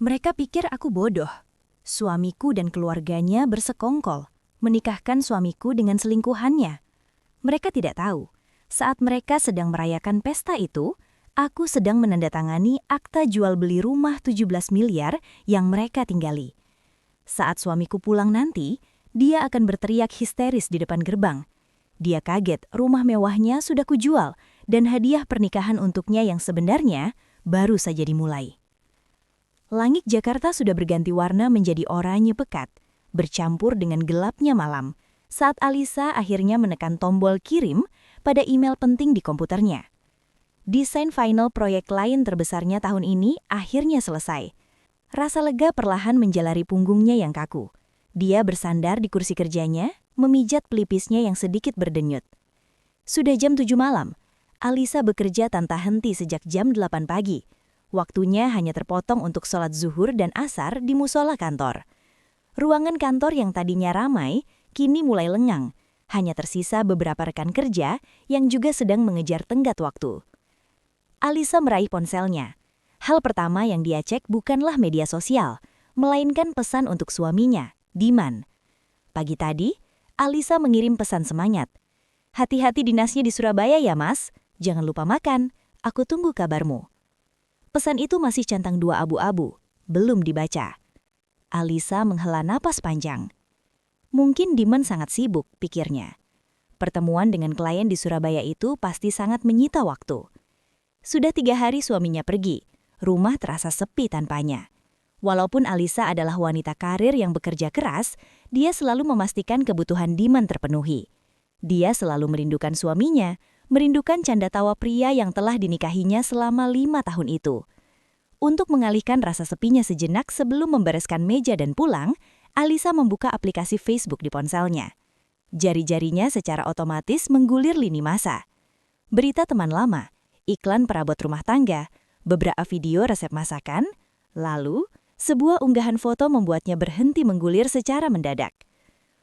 Mereka pikir aku bodoh. Suamiku dan keluarganya bersekongkol, menikahkan suamiku dengan selingkuhannya. Mereka tidak tahu, saat mereka sedang merayakan pesta itu, aku sedang menandatangani akta jual beli rumah 17 miliar yang mereka tinggali. Saat suamiku pulang nanti, dia akan berteriak histeris di depan gerbang. Dia kaget rumah mewahnya sudah kujual dan hadiah pernikahan untuknya yang sebenarnya baru saja dimulai. Langit Jakarta sudah berganti warna menjadi oranye pekat, bercampur dengan gelapnya malam, saat Alisa akhirnya menekan tombol kirim pada email penting di komputernya. Desain final proyek lain terbesarnya tahun ini akhirnya selesai. Rasa lega perlahan menjalari punggungnya yang kaku. Dia bersandar di kursi kerjanya, memijat pelipisnya yang sedikit berdenyut. Sudah jam 7 malam. Alisa bekerja tanpa henti sejak jam 8 pagi. Waktunya hanya terpotong untuk sholat zuhur dan asar di musola kantor. Ruangan kantor yang tadinya ramai, kini mulai lengang. Hanya tersisa beberapa rekan kerja yang juga sedang mengejar tenggat waktu. Alisa meraih ponselnya. Hal pertama yang dia cek bukanlah media sosial, melainkan pesan untuk suaminya, Diman. Pagi tadi, Alisa mengirim pesan semangat. "Hati-hati dinasnya di Surabaya ya mas, jangan lupa makan, aku tunggu kabarmu." Pesan itu masih centang 2 abu-abu, belum dibaca. Alisa menghela napas panjang. Mungkin Diman sangat sibuk, pikirnya. Pertemuan dengan klien di Surabaya itu pasti sangat menyita waktu. Sudah 3 hari suaminya pergi, rumah terasa sepi tanpanya. Walaupun Alisa adalah wanita karir yang bekerja keras, dia selalu memastikan kebutuhan Diman terpenuhi. Dia selalu merindukan suaminya, merindukan canda tawa pria yang telah dinikahinya selama 5 tahun itu. Untuk mengalihkan rasa sepinya sejenak sebelum membereskan meja dan pulang, Alisa membuka aplikasi Facebook di ponselnya. Jari-jarinya secara otomatis menggulir lini masa. Berita teman lama, iklan perabot rumah tangga, beberapa video resep masakan, lalu sebuah unggahan foto membuatnya berhenti menggulir secara mendadak.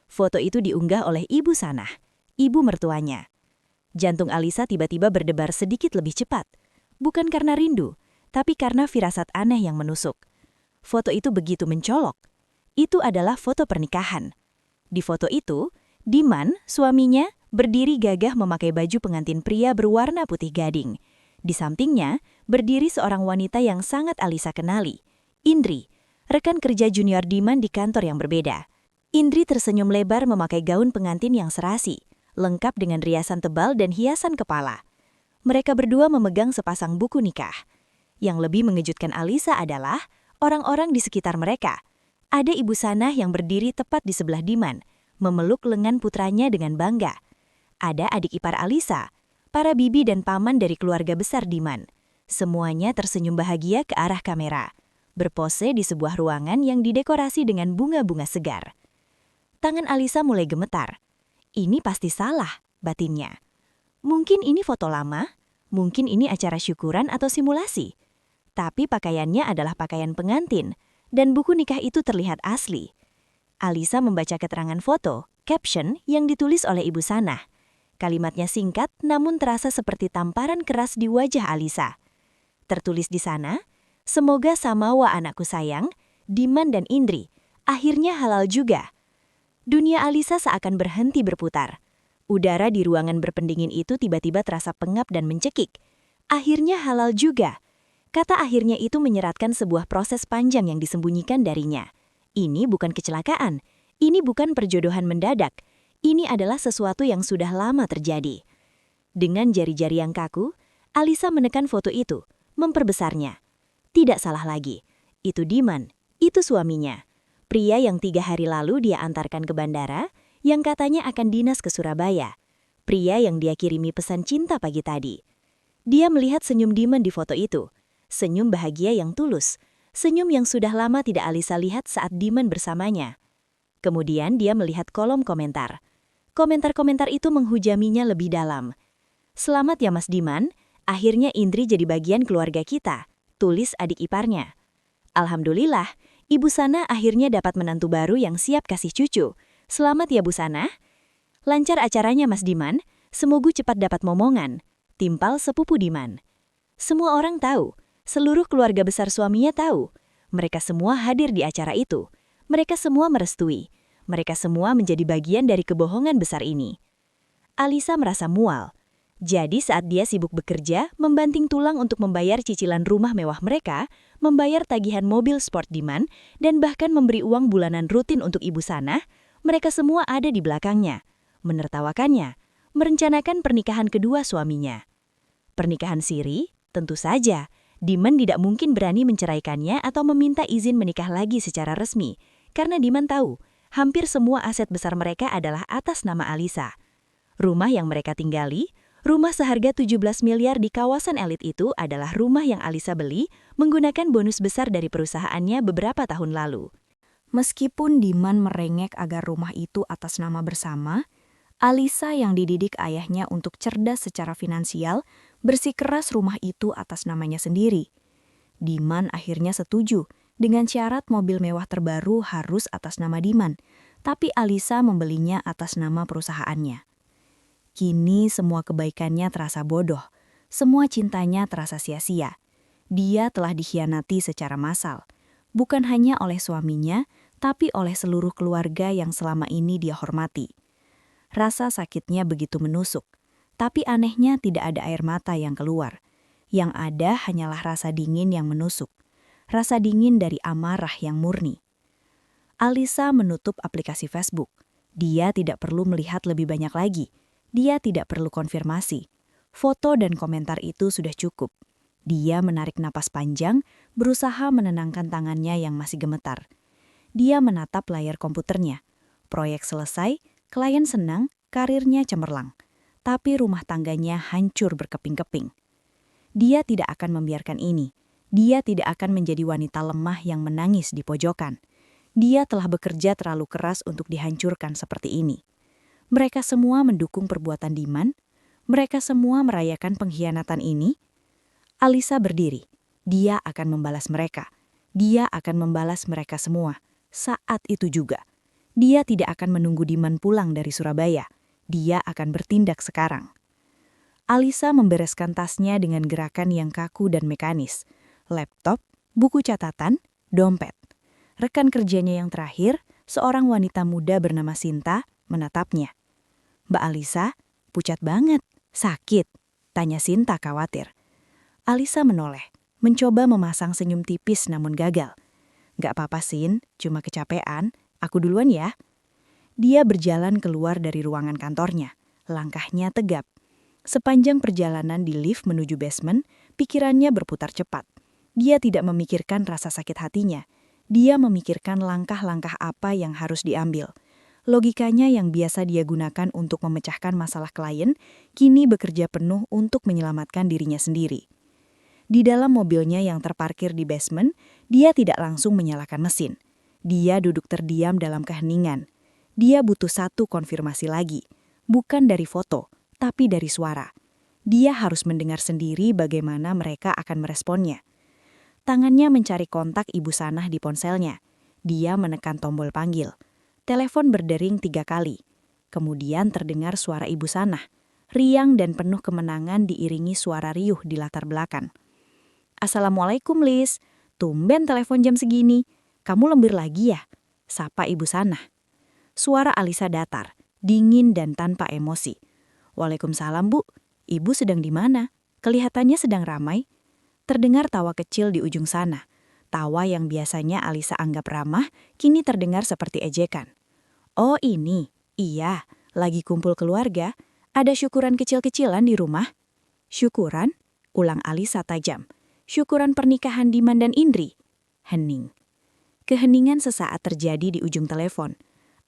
Foto itu diunggah oleh Ibu Sanah, ibu mertuanya. Jantung Alisa tiba-tiba berdebar sedikit lebih cepat. Bukan karena rindu, tapi karena firasat aneh yang menusuk. Foto itu begitu mencolok. Itu adalah foto pernikahan. Di foto itu, Diman, suaminya, berdiri gagah memakai baju pengantin pria berwarna putih gading. Di sampingnya, berdiri seorang wanita yang sangat Alisa kenali, Indri, rekan kerja junior Diman di kantor yang berbeda. Indri tersenyum lebar memakai gaun pengantin yang serasi, lengkap dengan riasan tebal dan hiasan kepala. Mereka berdua memegang sepasang buku nikah. Yang lebih mengejutkan Alisa adalah orang-orang di sekitar mereka. Ada Ibu Sanah yang berdiri tepat di sebelah Diman, memeluk lengan putranya dengan bangga. Ada adik ipar Alisa, para bibi dan paman dari keluarga besar Diman. Semuanya tersenyum bahagia ke arah kamera, berpose di sebuah ruangan yang didekorasi dengan bunga-bunga segar. Tangan Alisa mulai gemetar. Ini pasti salah, batinnya. Mungkin ini foto lama, mungkin ini acara syukuran atau simulasi. Tapi pakaiannya adalah pakaian pengantin, dan buku nikah itu terlihat asli. Alisa membaca keterangan foto, caption yang ditulis oleh Ibu Sanah. Kalimatnya singkat namun terasa seperti tamparan keras di wajah Alisa. Tertulis di sana, "Semoga Samawa anakku sayang, Diman dan Indri, akhirnya halal juga." Dunia Alisa seakan berhenti berputar. Udara di ruangan berpendingin itu tiba-tiba terasa pengap dan mencekik. Akhirnya halal juga. Kata akhirnya itu menyeratkan sebuah proses panjang yang disembunyikan darinya. Ini bukan kecelakaan. Ini bukan perjodohan mendadak. Ini adalah sesuatu yang sudah lama terjadi. Dengan jari-jari yang kaku, Alisa menekan foto itu, memperbesarnya. Tidak salah lagi. Itu Diman, itu suaminya. Pria yang 3 hari lalu dia antarkan ke bandara, yang katanya akan dinas ke Surabaya. Pria yang dia kirimi pesan cinta pagi tadi. Dia melihat senyum Diman di foto itu. Senyum bahagia yang tulus. Senyum yang sudah lama tidak Alisa lihat saat Diman bersamanya. Kemudian dia melihat kolom komentar. Komentar-komentar itu menghujaminya lebih dalam. "Selamat ya Mas Diman, akhirnya Indri jadi bagian keluarga kita," tulis adik iparnya. "Alhamdulillah, Ibu Sanah akhirnya dapat menantu baru yang siap kasih cucu. Selamat ya Bu Sanah. Lancar acaranya Mas Diman, semoga cepat dapat momongan," timpal sepupu Diman. Semua orang tahu, seluruh keluarga besar suaminya tahu. Mereka semua hadir di acara itu. Mereka semua merestui. Mereka semua menjadi bagian dari kebohongan besar ini. Alisa merasa mual. Jadi saat dia sibuk bekerja, membanting tulang untuk membayar cicilan rumah mewah mereka, membayar tagihan mobil sport Diman, dan bahkan memberi uang bulanan rutin untuk ibu Sanah, mereka semua ada di belakangnya, menertawakannya, merencanakan pernikahan kedua suaminya. Pernikahan siri? Tentu saja. Diman tidak mungkin berani menceraikannya atau meminta izin menikah lagi secara resmi, karena Diman tahu, hampir semua aset besar mereka adalah atas nama Alisa. Rumah yang mereka tinggali, rumah seharga 17 miliar di kawasan elit itu adalah rumah yang Alisa beli menggunakan bonus besar dari perusahaannya beberapa tahun lalu. Meskipun Diman merengek agar rumah itu atas nama bersama, Alisa yang dididik ayahnya untuk cerdas secara finansial bersikeras rumah itu atas namanya sendiri. Diman akhirnya setuju dengan syarat mobil mewah terbaru harus atas nama Diman, tapi Alisa membelinya atas nama perusahaannya. Kini semua kebaikannya terasa bodoh, semua cintanya terasa sia-sia. Dia telah dikhianati secara massal, bukan hanya oleh suaminya, tapi oleh seluruh keluarga yang selama ini dia hormati. Rasa sakitnya begitu menusuk, tapi anehnya tidak ada air mata yang keluar. Yang ada hanyalah rasa dingin yang menusuk, rasa dingin dari amarah yang murni. Alisa menutup aplikasi Facebook. Dia tidak perlu melihat lebih banyak lagi. Dia tidak perlu konfirmasi. Foto dan komentar itu sudah cukup. Dia menarik napas panjang, berusaha menenangkan tangannya yang masih gemetar. Dia menatap layar komputernya. Proyek selesai, klien senang, karirnya cemerlang. Tapi rumah tangganya hancur berkeping-keping. Dia tidak akan membiarkan ini. Dia tidak akan menjadi wanita lemah yang menangis di pojokan. Dia telah bekerja terlalu keras untuk dihancurkan seperti ini. Mereka semua mendukung perbuatan Diman. Mereka semua merayakan pengkhianatan ini. Alisa berdiri. Dia akan membalas mereka. Dia akan membalas mereka semua. Saat itu juga. Dia tidak akan menunggu Diman pulang dari Surabaya. Dia akan bertindak sekarang. Alisa membereskan tasnya dengan gerakan yang kaku dan mekanis. Laptop, buku catatan, dompet. Rekan kerjanya yang terakhir, seorang wanita muda bernama Sinta, menatapnya. "Mbak Alisa, pucat banget. Sakit?" tanya Sinta khawatir. Alisa menoleh, mencoba memasang senyum tipis namun gagal. "Gak apa-apa, Sin, cuma kecapean. Aku duluan ya." Dia berjalan keluar dari ruangan kantornya. Langkahnya tegap. Sepanjang perjalanan di lift menuju basement, pikirannya berputar cepat. Dia tidak memikirkan rasa sakit hatinya. Dia memikirkan langkah-langkah apa yang harus diambil. Logikanya yang biasa dia gunakan untuk memecahkan masalah klien, kini bekerja penuh untuk menyelamatkan dirinya sendiri. Di dalam mobilnya yang terparkir di basement, dia tidak langsung menyalakan mesin. Dia duduk terdiam dalam keheningan. Dia butuh satu konfirmasi lagi, bukan dari foto, tapi dari suara. Dia harus mendengar sendiri bagaimana mereka akan meresponnya. Tangannya mencari kontak Ibu Sanah di ponselnya. Dia menekan tombol panggil. Telepon berdering 3 kali. Kemudian terdengar suara Ibu Sanah, riang dan penuh kemenangan diiringi suara riuh di latar belakang. "Assalamualaikum, Lis. Tumben telepon jam segini. Kamu lembur lagi ya?" sapa Ibu Sanah. Suara Alisa datar, dingin dan tanpa emosi. "Waalaikumsalam, Bu. Ibu sedang di mana? Kelihatannya sedang ramai." Terdengar tawa kecil di ujung sana. Tawa yang biasanya Alisa anggap ramah, kini terdengar seperti ejekan. "Oh ini, iya, lagi kumpul keluarga. Ada syukuran kecil-kecilan di rumah." "Syukuran?" ulang Alisa tajam. "Syukuran pernikahan Diman dan Indri." Hening. Keheningan sesaat terjadi di ujung telepon.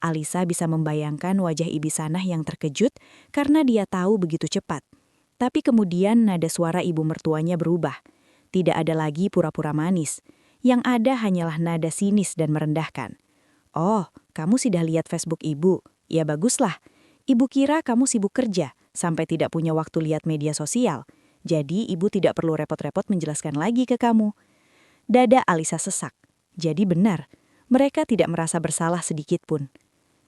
Alisa bisa membayangkan wajah Ibu Sanah yang terkejut karena dia tahu begitu cepat. Tapi kemudian nada suara ibu mertuanya berubah. Tidak ada lagi pura-pura manis. Yang ada hanyalah nada sinis dan merendahkan. "Oh, kamu sudah lihat Facebook Ibu? Ya baguslah. Ibu kira kamu sibuk kerja, sampai tidak punya waktu lihat media sosial. Jadi Ibu tidak perlu repot-repot menjelaskan lagi ke kamu." Dada Alisa sesak. Jadi benar, mereka tidak merasa bersalah sedikit pun.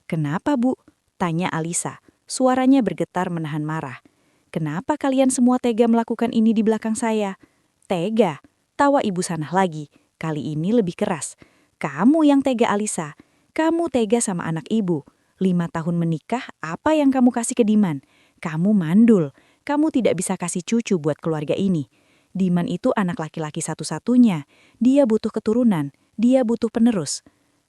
"Kenapa, Bu?" tanya Alisa. Suaranya bergetar menahan marah. "Kenapa kalian semua tega melakukan ini di belakang saya?" "Tega?" tawa Ibu Sanah lagi. Kali ini lebih keras. Kamu yang tega, Alisa. Kamu tega sama anak ibu. 5 tahun menikah, apa yang kamu kasih ke Diman? Kamu mandul. Kamu tidak bisa kasih cucu buat keluarga ini. Diman itu anak laki-laki satu-satunya. Dia butuh keturunan. Dia butuh penerus.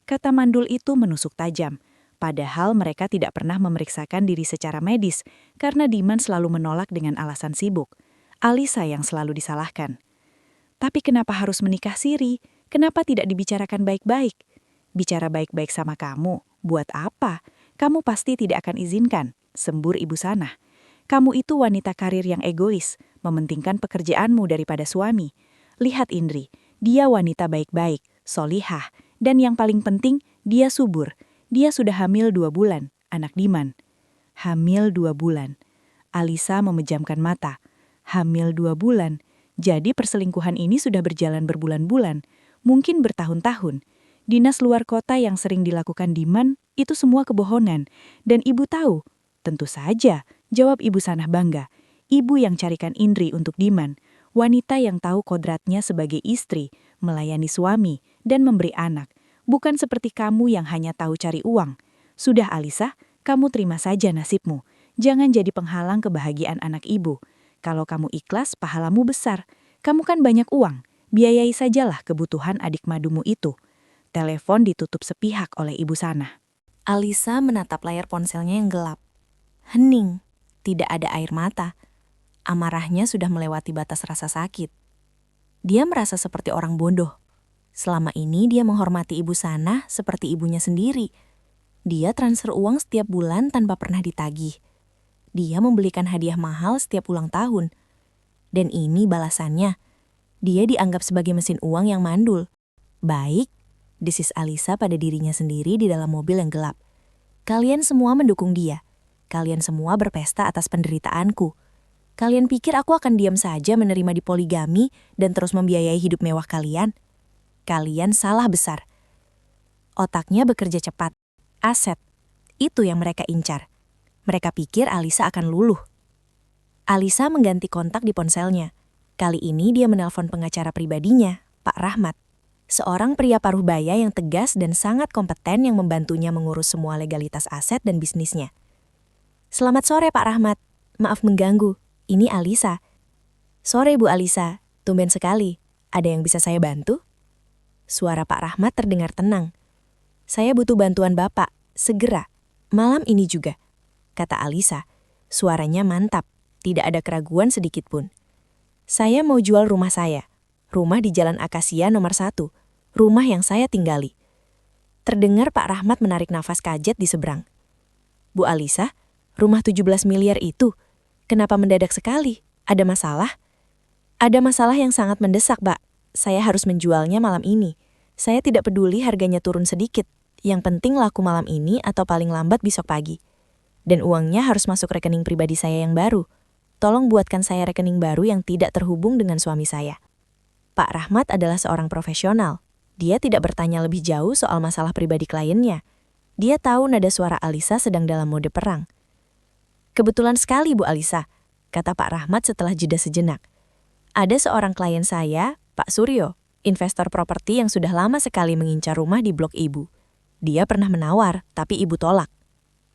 Kata mandul itu menusuk tajam. Padahal mereka tidak pernah memeriksakan diri secara medis karena Diman selalu menolak dengan alasan sibuk. Alisa yang selalu disalahkan. Tapi kenapa harus menikah siri? Kenapa tidak dibicarakan baik-baik? Bicara baik-baik sama kamu, buat apa? Kamu pasti tidak akan izinkan, sembur Ibu Sanah. Kamu itu wanita karir yang egois, mementingkan pekerjaanmu daripada suami. Lihat Indri, dia wanita baik-baik, solihah, dan yang paling penting, dia subur. Dia sudah hamil 2 bulan, anak Diman. Hamil 2 bulan. Alisa memejamkan mata. Hamil 2 bulan. Jadi perselingkuhan ini sudah berjalan berbulan-bulan, mungkin bertahun-tahun. Dinas luar kota yang sering dilakukan Diman, itu semua kebohongan. Dan ibu tahu. Tentu saja, jawab Ibu Sanah bangga. Ibu yang carikan Indri untuk Diman. Wanita yang tahu kodratnya sebagai istri, melayani suami, dan memberi anak. Bukan seperti kamu yang hanya tahu cari uang. Sudah Alisa, kamu terima saja nasibmu. Jangan jadi penghalang kebahagiaan anak ibu. Kalau kamu ikhlas, pahalamu besar. Kamu kan banyak uang. Biayai sajalah kebutuhan adik madumu itu. Telepon ditutup sepihak oleh Ibu Sanah. Alisa menatap layar ponselnya yang gelap. Hening, tidak ada air mata. Amarahnya sudah melewati batas rasa sakit. Dia merasa seperti orang bodoh. Selama ini dia menghormati Ibu Sanah seperti ibunya sendiri. Dia transfer uang setiap bulan tanpa pernah ditagih. Dia membelikan hadiah mahal setiap ulang tahun. Dan ini balasannya. Dia dianggap sebagai mesin uang yang mandul. Baik, desis Alisa pada dirinya sendiri di dalam mobil yang gelap. Kalian semua mendukung dia. Kalian semua berpesta atas penderitaanku. Kalian pikir aku akan diam saja menerima dipoligami dan terus membiayai hidup mewah kalian? Kalian salah besar. Otaknya bekerja cepat. Aset. Itu yang mereka incar. Mereka pikir Alisa akan luluh. Alisa mengganti kontak di ponselnya. Kali ini dia menelpon pengacara pribadinya, Pak Rahmat. Seorang pria paruh baya yang tegas dan sangat kompeten yang membantunya mengurus semua legalitas aset dan bisnisnya. Selamat sore Pak Rahmat. Maaf mengganggu. Ini Alisa. Sore Bu Alisa. Tumben sekali. Ada yang bisa saya bantu? Suara Pak Rahmat terdengar tenang. Saya butuh bantuan Bapak, segera, malam ini juga, kata Alisa. Suaranya mantap, tidak ada keraguan sedikit pun. Saya mau jual rumah saya, rumah di Jalan Akasia nomor 1, rumah yang saya tinggali. Terdengar Pak Rahmat menarik nafas kajet di seberang. Bu Alisa, rumah 17 miliar itu, kenapa mendadak sekali? Ada masalah? Ada masalah yang sangat mendesak, Pak. Saya harus menjualnya malam ini. Saya tidak peduli harganya turun sedikit. Yang penting laku malam ini atau paling lambat besok pagi. Dan uangnya harus masuk rekening pribadi saya yang baru. Tolong buatkan saya rekening baru yang tidak terhubung dengan suami saya. Pak Rahmat adalah seorang profesional. Dia tidak bertanya lebih jauh soal masalah pribadi kliennya. Dia tahu nada suara Alisa sedang dalam mode perang. Kebetulan sekali Bu Alisa, kata Pak Rahmat setelah jeda sejenak. Ada seorang klien saya, Pak Suryo, investor properti yang sudah lama sekali mengincar rumah di blok Ibu. Dia pernah menawar, tapi Ibu tolak.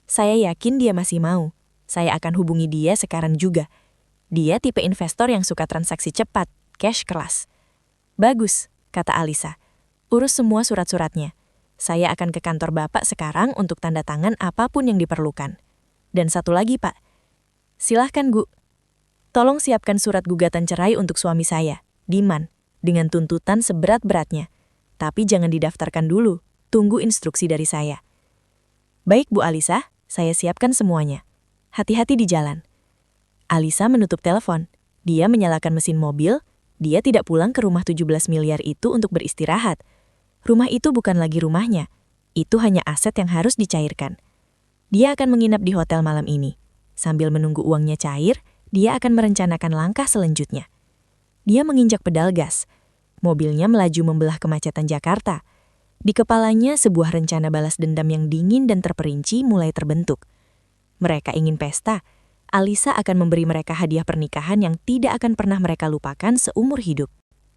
Saya yakin dia masih mau. Saya akan hubungi dia sekarang juga. Dia tipe investor yang suka transaksi cepat, cash keras. Bagus, kata Alisa. Urus semua surat-suratnya. Saya akan ke kantor Bapak sekarang untuk tanda tangan apapun yang diperlukan. Dan satu lagi, Pak. Silahkan, Bu. Tolong siapkan surat gugatan cerai untuk suami saya, Diman, dengan tuntutan seberat-beratnya. Tapi jangan didaftarkan dulu, tunggu instruksi dari saya. Baik Bu Alisa, saya siapkan semuanya. Hati-hati di jalan. Alisa menutup telepon. Dia menyalakan mesin mobil. Dia tidak pulang ke rumah 17 miliar itu untuk beristirahat. Rumah itu bukan lagi rumahnya. Itu hanya aset yang harus dicairkan. Dia akan menginap di hotel malam ini. Sambil menunggu uangnya cair, dia akan merencanakan langkah selanjutnya. Dia menginjak pedal gas. Mobilnya melaju membelah kemacetan Jakarta. Di kepalanya sebuah rencana balas dendam yang dingin dan terperinci mulai terbentuk. Mereka ingin pesta. Alisa akan memberi mereka hadiah pernikahan yang tidak akan pernah mereka lupakan seumur hidup.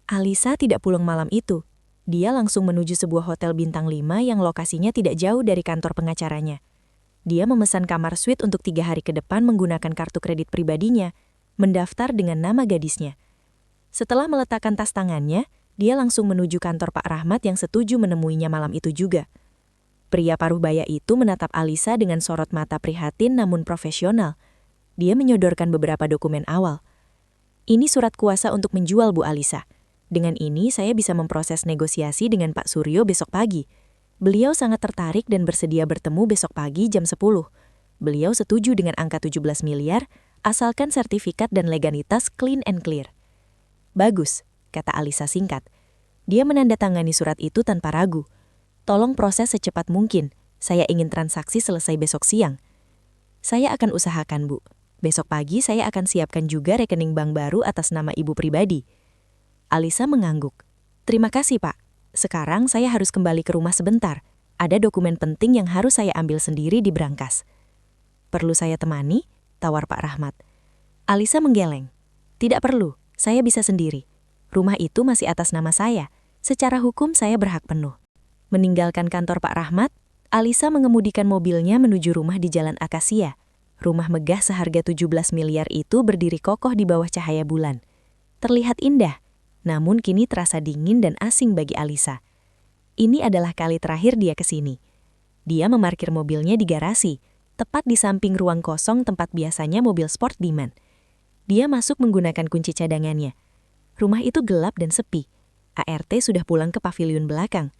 Alisa tidak pulang malam itu. Dia langsung menuju sebuah hotel bintang 5 yang lokasinya tidak jauh dari kantor pengacaranya. Dia memesan kamar suite untuk 3 hari ke depan menggunakan kartu kredit pribadinya, mendaftar dengan nama gadisnya. Setelah meletakkan tas tangannya, dia langsung menuju kantor Pak Rahmat yang setuju menemuinya malam itu juga. Pria paruh baya itu menatap Alisa dengan sorot mata prihatin namun profesional. Dia menyodorkan beberapa dokumen awal. Ini surat kuasa untuk menjual Bu Alisa. Dengan ini saya bisa memproses negosiasi dengan Pak Suryo besok pagi. Beliau sangat tertarik dan bersedia bertemu besok pagi jam 10. Beliau setuju dengan angka 17 miliar, asalkan sertifikat dan legalitas clean and clear. Bagus, kata Alisa singkat. Dia menandatangani surat itu tanpa ragu. Tolong proses secepat mungkin, saya ingin transaksi selesai besok siang. Saya akan usahakan, Bu. Besok pagi saya akan siapkan juga rekening bank baru atas nama ibu pribadi. Alisa mengangguk. Terima kasih, Pak. Sekarang saya harus kembali ke rumah sebentar. Ada dokumen penting yang harus saya ambil sendiri di brankas. Perlu saya temani? Tawar Pak Rahmat. Alisa menggeleng. Tidak perlu, saya bisa sendiri. Rumah itu masih atas nama saya. Secara hukum saya berhak penuh. Meninggalkan kantor Pak Rahmat, Alisa mengemudikan mobilnya menuju rumah di Jalan Akasia. Rumah megah seharga 17 miliar itu berdiri kokoh di bawah cahaya bulan. Terlihat indah, namun kini terasa dingin dan asing bagi Alisa. Ini adalah kali terakhir dia ke sini. Dia memarkir mobilnya di garasi, tepat di samping ruang kosong tempat biasanya mobil sport Diman. Dia masuk menggunakan kunci cadangannya. Rumah itu gelap dan sepi. ART sudah pulang ke pavilion belakang.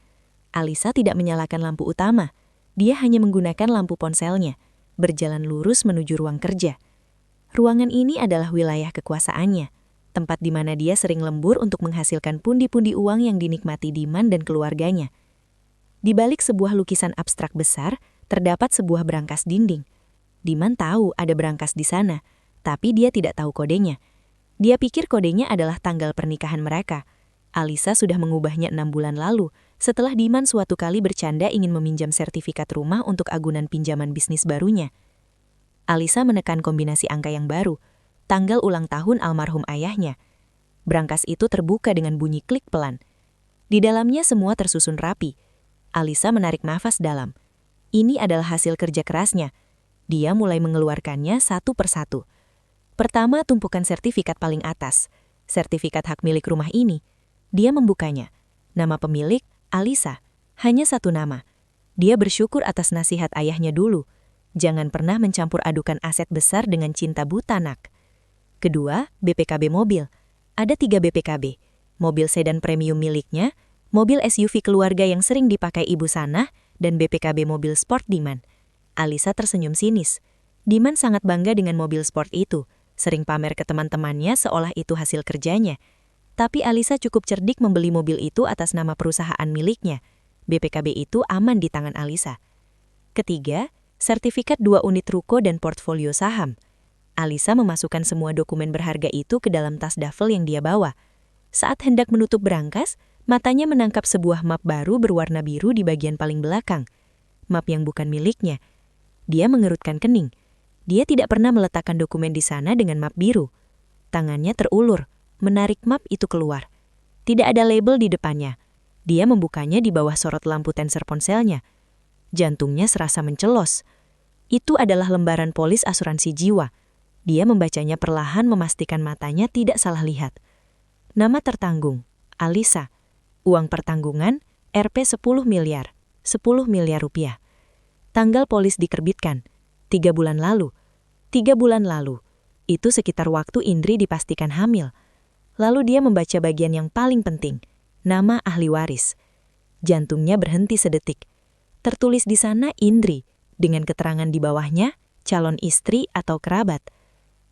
Alisa tidak menyalakan lampu utama. Dia hanya menggunakan lampu ponselnya, berjalan lurus menuju ruang kerja. Ruangan ini adalah wilayah kekuasaannya, tempat di mana dia sering lembur untuk menghasilkan pundi-pundi uang yang dinikmati Diman dan keluarganya. Di balik sebuah lukisan abstrak besar, terdapat sebuah brankas dinding. Diman tahu ada brankas di sana, tapi dia tidak tahu kodenya. Dia pikir kodenya adalah tanggal pernikahan mereka. Alisa sudah mengubahnya 6 bulan lalu, setelah Diman suatu kali bercanda ingin meminjam sertifikat rumah untuk agunan pinjaman bisnis barunya. Alisa menekan kombinasi angka yang baru, tanggal ulang tahun almarhum ayahnya. Brankas itu terbuka dengan bunyi klik pelan. Di dalamnya semua tersusun rapi. Alisa menarik nafas dalam. Ini adalah hasil kerja kerasnya. Dia mulai mengeluarkannya satu persatu. Pertama, tumpukan sertifikat paling atas. Sertifikat hak milik rumah ini. Dia membukanya. Nama pemilik, Alisa. Hanya satu nama. Dia bersyukur atas nasihat ayahnya dulu. Jangan pernah mencampur adukan aset besar dengan cinta buta, nak. Kedua, BPKB mobil. Ada 3 BPKB. Mobil sedan premium miliknya, mobil SUV keluarga yang sering dipakai ibu Sanah, dan BPKB mobil sport Diman. Alisa tersenyum sinis. Diman sangat bangga dengan mobil sport itu. Sering pamer ke teman-temannya seolah itu hasil kerjanya. Tapi Alisa cukup cerdik membeli mobil itu atas nama perusahaan miliknya. BPKB itu aman di tangan Alisa. Ketiga, sertifikat 2 unit ruko dan portfolio saham. Alisa memasukkan semua dokumen berharga itu ke dalam tas duffel yang dia bawa. Saat hendak menutup brankas, matanya menangkap sebuah map baru berwarna biru di bagian paling belakang. Map yang bukan miliknya. Dia mengerutkan kening. Dia tidak pernah meletakkan dokumen di sana dengan map biru. Tangannya terulur, menarik map itu keluar. Tidak ada label di depannya. Dia membukanya di bawah sorot lampu tensor ponselnya. Jantungnya serasa mencelos. Itu adalah lembaran polis asuransi jiwa. Dia membacanya perlahan memastikan matanya tidak salah lihat. Nama tertanggung, Alisa. Uang pertanggungan, Rp 10 miliar. 10 miliar rupiah. Tanggal polis diterbitkan, 3 bulan lalu. 3 bulan lalu. Itu sekitar waktu Indri dipastikan hamil. Lalu dia membaca bagian yang paling penting, nama ahli waris. Jantungnya berhenti sedetik. Tertulis di sana Indri, dengan keterangan di bawahnya, calon istri atau kerabat.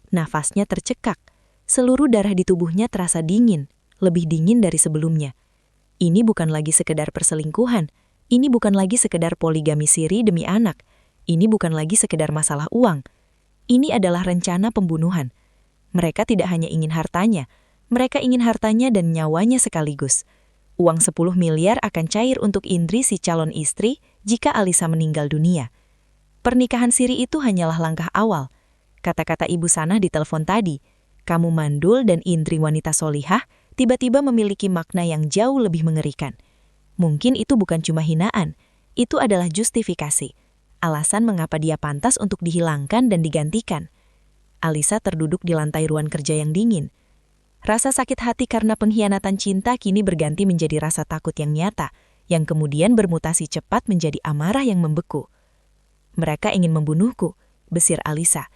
Nafasnya tercekak. Seluruh darah di tubuhnya terasa dingin, lebih dingin dari sebelumnya. Ini bukan lagi sekedar perselingkuhan. Ini bukan lagi sekedar poligami siri demi anak. Ini bukan lagi sekedar masalah uang. Ini adalah rencana pembunuhan. Mereka tidak hanya ingin hartanya, mereka ingin hartanya dan nyawanya sekaligus. Uang 10 miliar akan cair untuk Indri si calon istri jika Alisa meninggal dunia. Pernikahan siri itu hanyalah langkah awal. Kata-kata Ibu Sanah di telepon tadi, kamu mandul dan Indri wanita solihah, tiba-tiba memiliki makna yang jauh lebih mengerikan. Mungkin itu bukan cuma hinaan, itu adalah justifikasi. Alasan mengapa dia pantas untuk dihilangkan dan digantikan. Alisa terduduk di lantai ruang kerja yang dingin. Rasa sakit hati karena pengkhianatan cinta kini berganti menjadi rasa takut yang nyata, yang kemudian bermutasi cepat menjadi amarah yang membeku. Mereka ingin membunuhku, besir Alisa.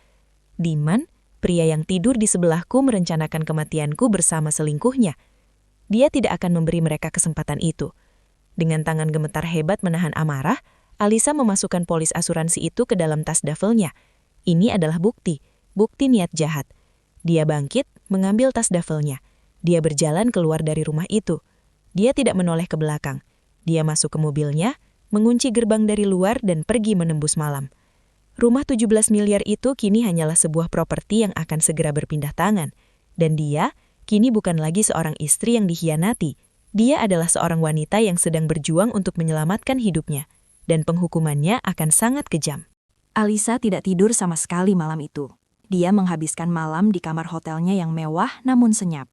Diman, pria yang tidur di sebelahku merencanakan kematianku bersama selingkuhnya. Dia tidak akan memberi mereka kesempatan itu. Dengan tangan gemetar hebat menahan amarah, Alisa memasukkan polis asuransi itu ke dalam tas dafelnya. Ini adalah bukti niat jahat. Dia bangkit, mengambil tas dafelnya. Dia berjalan keluar dari rumah itu. Dia tidak menoleh ke belakang. Dia masuk ke mobilnya, mengunci gerbang dari luar dan pergi menembus malam. Rumah 17 miliar itu kini hanyalah sebuah properti yang akan segera berpindah tangan. Dan dia kini bukan lagi seorang istri yang dikhianati. Dia adalah seorang wanita yang sedang berjuang untuk menyelamatkan hidupnya. Dan penghukumannya akan sangat kejam. Alisa tidak tidur sama sekali malam itu. Dia menghabiskan malam di kamar hotelnya yang mewah namun senyap.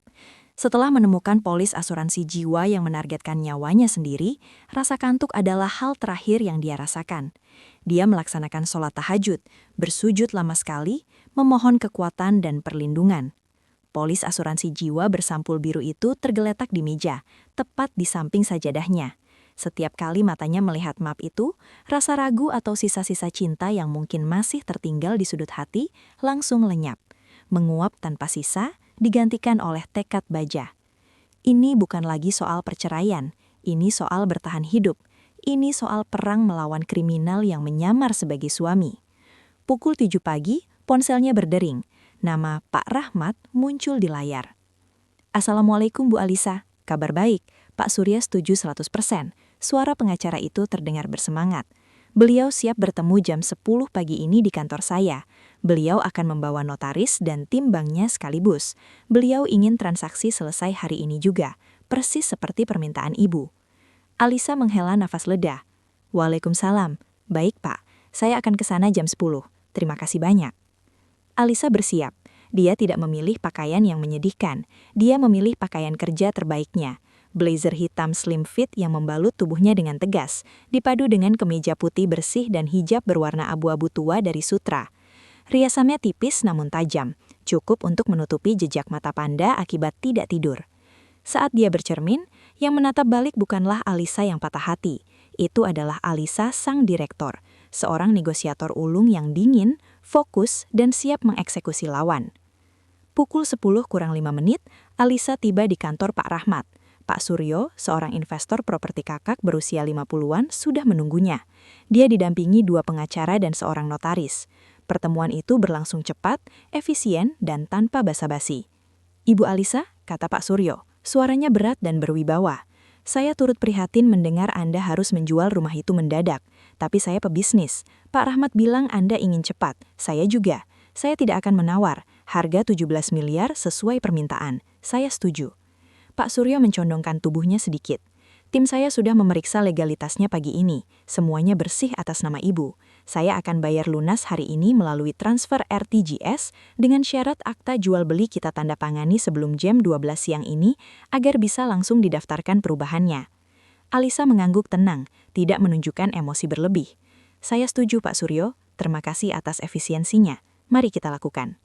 Setelah menemukan polis asuransi jiwa yang menargetkan nyawanya sendiri, rasa kantuk adalah hal terakhir yang dia rasakan. Dia melaksanakan sholat tahajud, bersujud lama sekali, memohon kekuatan dan perlindungan. Polis asuransi jiwa bersampul biru itu tergeletak di meja, tepat di samping sajadahnya. Setiap kali matanya melihat map itu, rasa ragu atau sisa-sisa cinta yang mungkin masih tertinggal di sudut hati langsung lenyap. Menguap tanpa sisa, digantikan oleh tekad baja. Ini bukan lagi soal perceraian, ini soal bertahan hidup. Ini soal perang melawan kriminal yang menyamar sebagai suami. Pukul 7 pagi, ponselnya berdering. Nama Pak Rahmat muncul di layar. Assalamualaikum Bu Alisa, kabar baik, Pak Surya setuju 100%. Suara pengacara itu terdengar bersemangat. Beliau siap bertemu jam 10 pagi ini di kantor saya. Beliau akan membawa notaris dan tim banknya sekaligus. Beliau ingin transaksi selesai hari ini juga, persis seperti permintaan Ibu. Alisa menghela nafas lega. Waalaikumsalam. Baik Pak, saya akan ke sana jam 10. Terima kasih banyak. Alisa bersiap. Dia tidak memilih pakaian yang menyedihkan. Dia memilih pakaian kerja terbaiknya. Blazer hitam slim fit yang membalut tubuhnya dengan tegas, dipadu dengan kemeja putih bersih dan hijab berwarna abu-abu tua dari sutra. Riasannya tipis namun tajam, cukup untuk menutupi jejak mata panda akibat tidak tidur. Saat dia bercermin, yang menatap balik bukanlah Alisa yang patah hati. Itu adalah Alisa sang direktor, seorang negosiator ulung yang dingin, fokus, dan siap mengeksekusi lawan. Pukul 10:05, Alisa tiba di kantor Pak Rahmat. Pak Suryo, seorang investor properti kakak berusia 50-an, sudah menunggunya. Dia didampingi 2 pengacara dan seorang notaris. Pertemuan itu berlangsung cepat, efisien, dan tanpa basa-basi. Ibu Alisa, kata Pak Suryo, suaranya berat dan berwibawa. Saya turut prihatin mendengar Anda harus menjual rumah itu mendadak. Tapi saya pebisnis. Pak Rahmat bilang Anda ingin cepat. Saya juga. Saya tidak akan menawar. Harga 17 miliar sesuai permintaan. Saya setuju. Pak Suryo mencondongkan tubuhnya sedikit. Tim saya sudah memeriksa legalitasnya pagi ini. Semuanya bersih atas nama Ibu. Saya akan bayar lunas hari ini melalui transfer RTGS dengan syarat akta jual beli kita tanda tangani sebelum jam 12 siang ini agar bisa langsung didaftarkan perubahannya. Alisa mengangguk tenang, tidak menunjukkan emosi berlebih. Saya setuju Pak Suryo, terima kasih atas efisiensinya. Mari kita lakukan.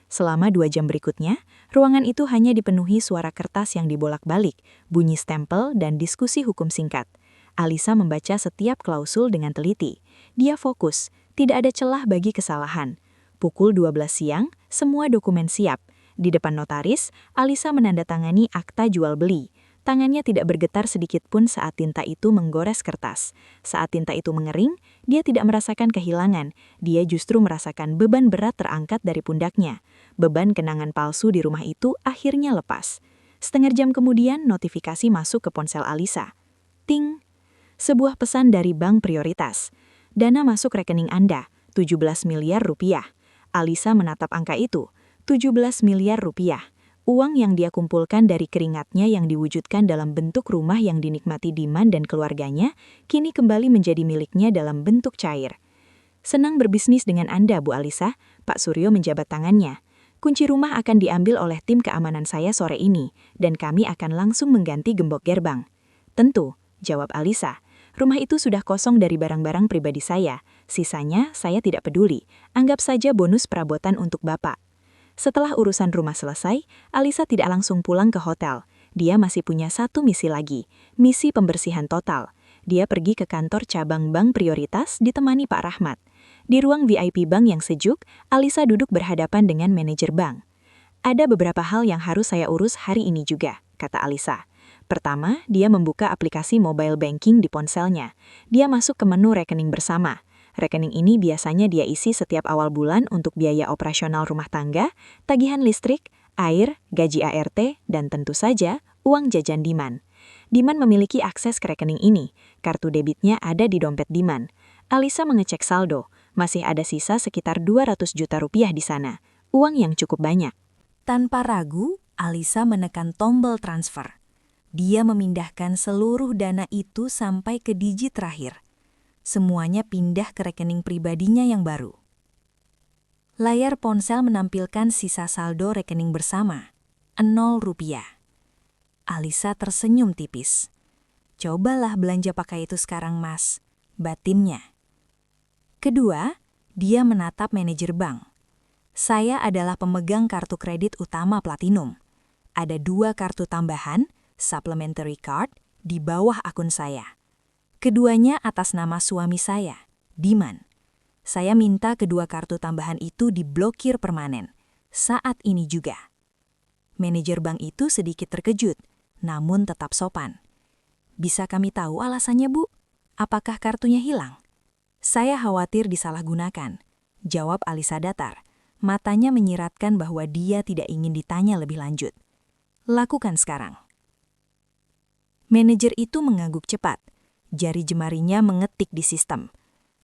Selama 2 jam berikutnya, ruangan itu hanya dipenuhi suara kertas yang dibolak-balik, bunyi stempel, dan diskusi hukum singkat. Alisa membaca setiap klausul dengan teliti. Dia fokus, tidak ada celah bagi kesalahan. Pukul 12 siang, semua dokumen siap. Di depan notaris, Alisa menandatangani akta jual beli. Tangannya tidak bergetar sedikit pun saat tinta itu menggores kertas. Saat tinta itu mengering, dia tidak merasakan kehilangan. Dia justru merasakan beban berat terangkat dari pundaknya. Beban kenangan palsu di rumah itu akhirnya lepas. Setengah jam kemudian, notifikasi masuk ke ponsel Alisa. Ting! Sebuah pesan dari bank prioritas. Dana masuk rekening Anda, 17 miliar rupiah. Alisa menatap angka itu, 17 miliar rupiah. Uang yang dia kumpulkan dari keringatnya yang diwujudkan dalam bentuk rumah yang dinikmati Diman dan keluarganya, kini kembali menjadi miliknya dalam bentuk cair. Senang berbisnis dengan Anda, Bu Alisa, Pak Suryo menjabat tangannya. Kunci rumah akan diambil oleh tim keamanan saya sore ini, dan kami akan langsung mengganti gembok gerbang. Tentu, jawab Alisa. Rumah itu sudah kosong dari barang-barang pribadi saya. Sisanya saya tidak peduli. Anggap saja bonus perabotan untuk Bapak. Setelah urusan rumah selesai, Alisa tidak langsung pulang ke hotel. Dia masih punya satu misi lagi, misi pembersihan total. Dia pergi ke kantor cabang bank prioritas ditemani Pak Rahmat. Di ruang VIP bank yang sejuk, Alisa duduk berhadapan dengan manajer bank. Ada beberapa hal yang harus saya urus hari ini juga, kata Alisa. Pertama, dia membuka aplikasi mobile banking di ponselnya. Dia masuk ke menu rekening bersama. Rekening ini biasanya dia isi setiap awal bulan untuk biaya operasional rumah tangga, tagihan listrik, air, gaji ART, dan tentu saja uang jajan Diman. Diman memiliki akses ke rekening ini. Kartu debitnya ada di dompet Diman. Alisa mengecek saldo. Masih ada sisa sekitar 200 juta rupiah di sana. Uang yang cukup banyak. Tanpa ragu, Alisa menekan tombol transfer. Dia memindahkan seluruh dana itu sampai ke digit terakhir. Semuanya pindah ke rekening pribadinya yang baru. Layar ponsel menampilkan sisa saldo rekening bersama, 0 rupiah. Alisa tersenyum tipis. Cobalah belanja pakai itu sekarang, Mas, batinnya. Kedua, dia menatap manajer bank. Saya adalah pemegang kartu kredit utama Platinum. Ada 2 kartu tambahan, supplementary card, di bawah akun saya. Keduanya atas nama suami saya, Diman. Saya minta kedua kartu tambahan itu diblokir permanen, saat ini juga. Manajer bank itu sedikit terkejut, namun tetap sopan. Bisa kami tahu alasannya, Bu? Apakah kartunya hilang? Saya khawatir disalahgunakan, jawab Alisa datar. Matanya menyiratkan bahwa dia tidak ingin ditanya lebih lanjut. Lakukan sekarang. Manajer itu mengangguk cepat. Jari jemarinya mengetik di sistem.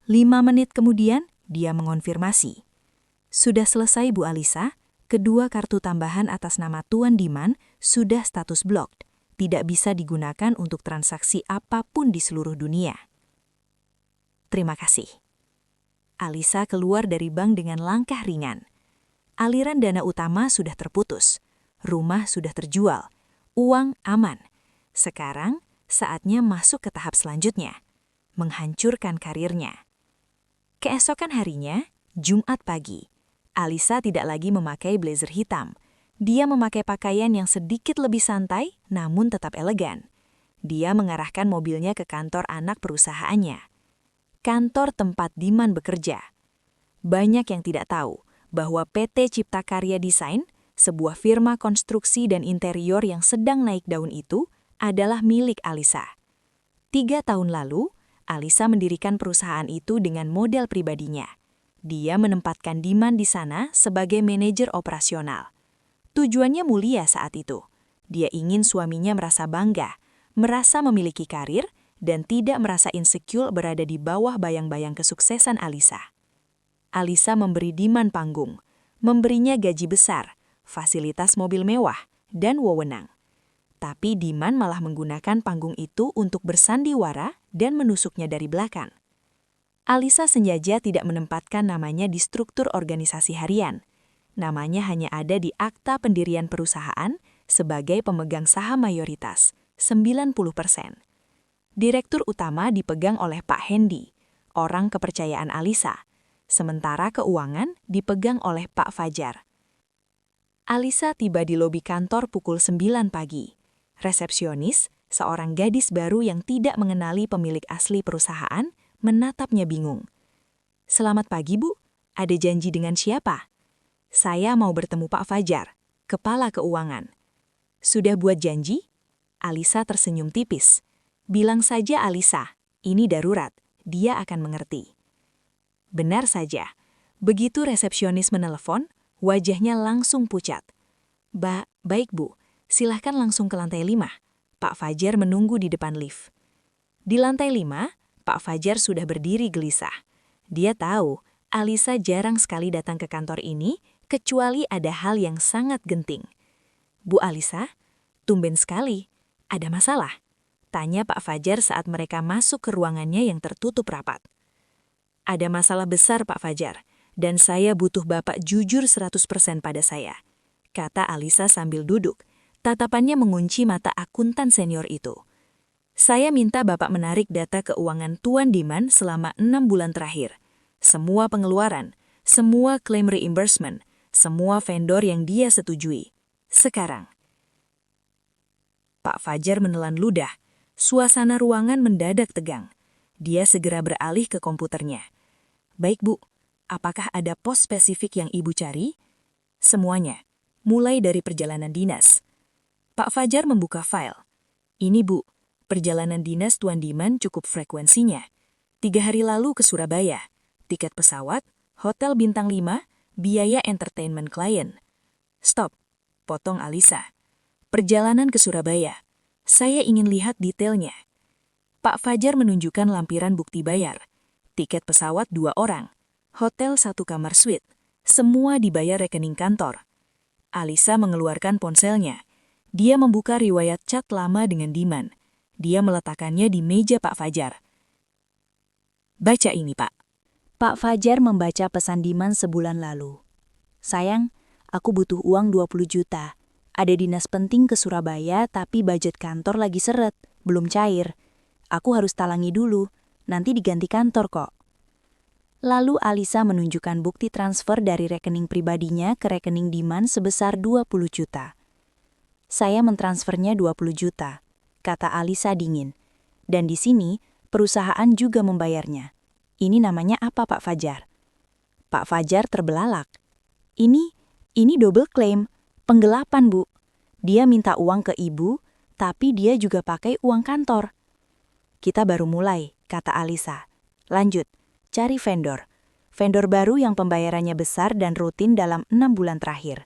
5 menit kemudian, dia mengonfirmasi. Sudah selesai, Bu Alisa. Kedua kartu tambahan atas nama Tuan Diman sudah status blocked. Tidak bisa digunakan untuk transaksi apapun di seluruh dunia. Terima kasih. Alisa keluar dari bank dengan langkah ringan. Aliran dana utama sudah terputus. Rumah sudah terjual. Uang aman. Sekarang, saatnya masuk ke tahap selanjutnya. Menghancurkan karirnya. Keesokan harinya, Jumat pagi. Alisa tidak lagi memakai blazer hitam. Dia memakai pakaian yang sedikit lebih santai, namun tetap elegan. Dia mengarahkan mobilnya ke kantor anak perusahaannya. Kantor tempat Diman bekerja. Banyak yang tidak tahu bahwa PT Cipta Karya Desain, sebuah firma konstruksi dan interior yang sedang naik daun itu, adalah milik Alisa. 3 tahun lalu, Alisa mendirikan perusahaan itu dengan modal pribadinya. Dia menempatkan Diman di sana sebagai manajer operasional. Tujuannya mulia saat itu. Dia ingin suaminya merasa bangga, merasa memiliki karir, dan tidak merasa insecure berada di bawah bayang-bayang kesuksesan Alisa. Alisa memberi Diman panggung, memberinya gaji besar, fasilitas mobil mewah, dan wewenang. Tapi Diman malah menggunakan panggung itu untuk bersandiwara dan menusuknya dari belakang. Alisa sengaja tidak menempatkan namanya di struktur organisasi harian. Namanya hanya ada di akta pendirian perusahaan sebagai pemegang saham mayoritas, 90%. Direktur utama dipegang oleh Pak Hendy, orang kepercayaan Alisa, sementara keuangan dipegang oleh Pak Fajar. Alisa tiba di lobi kantor pukul 9 pagi. Resepsionis, seorang gadis baru yang tidak mengenali pemilik asli perusahaan, menatapnya bingung. "Selamat pagi, Bu. Ada janji dengan siapa?" "Saya mau bertemu Pak Fajar, kepala keuangan." "Sudah buat janji?" Alisa tersenyum tipis. "Bilang saja Alisa, ini darurat. Dia akan mengerti." Benar saja. Begitu resepsionis menelepon, wajahnya langsung pucat. Baik, Bu. Silahkan langsung ke lantai 5. Pak Fajar menunggu di depan lift." Di lantai 5, Pak Fajar sudah berdiri gelisah. Dia tahu Alisa jarang sekali datang ke kantor ini, kecuali ada hal yang sangat genting. "Bu Alisa, tumben sekali. Ada masalah?" tanya Pak Fajar saat mereka masuk ke ruangannya yang tertutup rapat. "Ada masalah besar, Pak Fajar, dan saya butuh Bapak jujur 100% pada saya," kata Alisa sambil duduk. Tatapannya mengunci mata akuntan senior itu. Saya minta Bapak menarik data keuangan Tuan Diman selama 6 bulan terakhir. Semua pengeluaran, semua klaim reimbursement, semua vendor yang dia setujui. Sekarang. Pak Fajar menelan ludah. Suasana ruangan mendadak tegang. Dia segera beralih ke komputernya. Baik Bu, apakah ada pos spesifik yang Ibu cari? Semuanya, mulai dari perjalanan dinas. Pak Fajar membuka file. Ini Bu, perjalanan dinas Tuan Diman cukup frekuensinya. 3 hari lalu ke Surabaya. Tiket pesawat, hotel bintang 5, biaya entertainment klien. Stop, potong Alisa. Perjalanan ke Surabaya. Saya ingin lihat detailnya. Pak Fajar menunjukkan lampiran bukti bayar. Tiket pesawat 2 orang. Hotel 1 kamar suite. Semua dibayar rekening kantor. Alisa mengeluarkan ponselnya. Dia membuka riwayat chat lama dengan Diman. Dia meletakkannya di meja Pak Fajar. Baca ini, Pak. Pak Fajar membaca pesan Diman sebulan lalu. Sayang, aku butuh uang 20 juta. Ada dinas penting ke Surabaya tapi budget kantor lagi seret, belum cair. Aku harus talangi dulu, nanti diganti kantor kok. Lalu Alisa menunjukkan bukti transfer dari rekening pribadinya ke rekening Diman sebesar 20 juta. Saya mentransfernya 20 juta, kata Alisa dingin. Dan di sini, perusahaan juga membayarnya. Ini namanya apa Pak Fajar? Pak Fajar terbelalak. Ini double claim, penggelapan Bu. Dia minta uang ke Ibu, tapi dia juga pakai uang kantor. Kita baru mulai, kata Alisa. Lanjut, cari vendor. Vendor baru yang pembayarannya besar dan rutin dalam 6 bulan terakhir.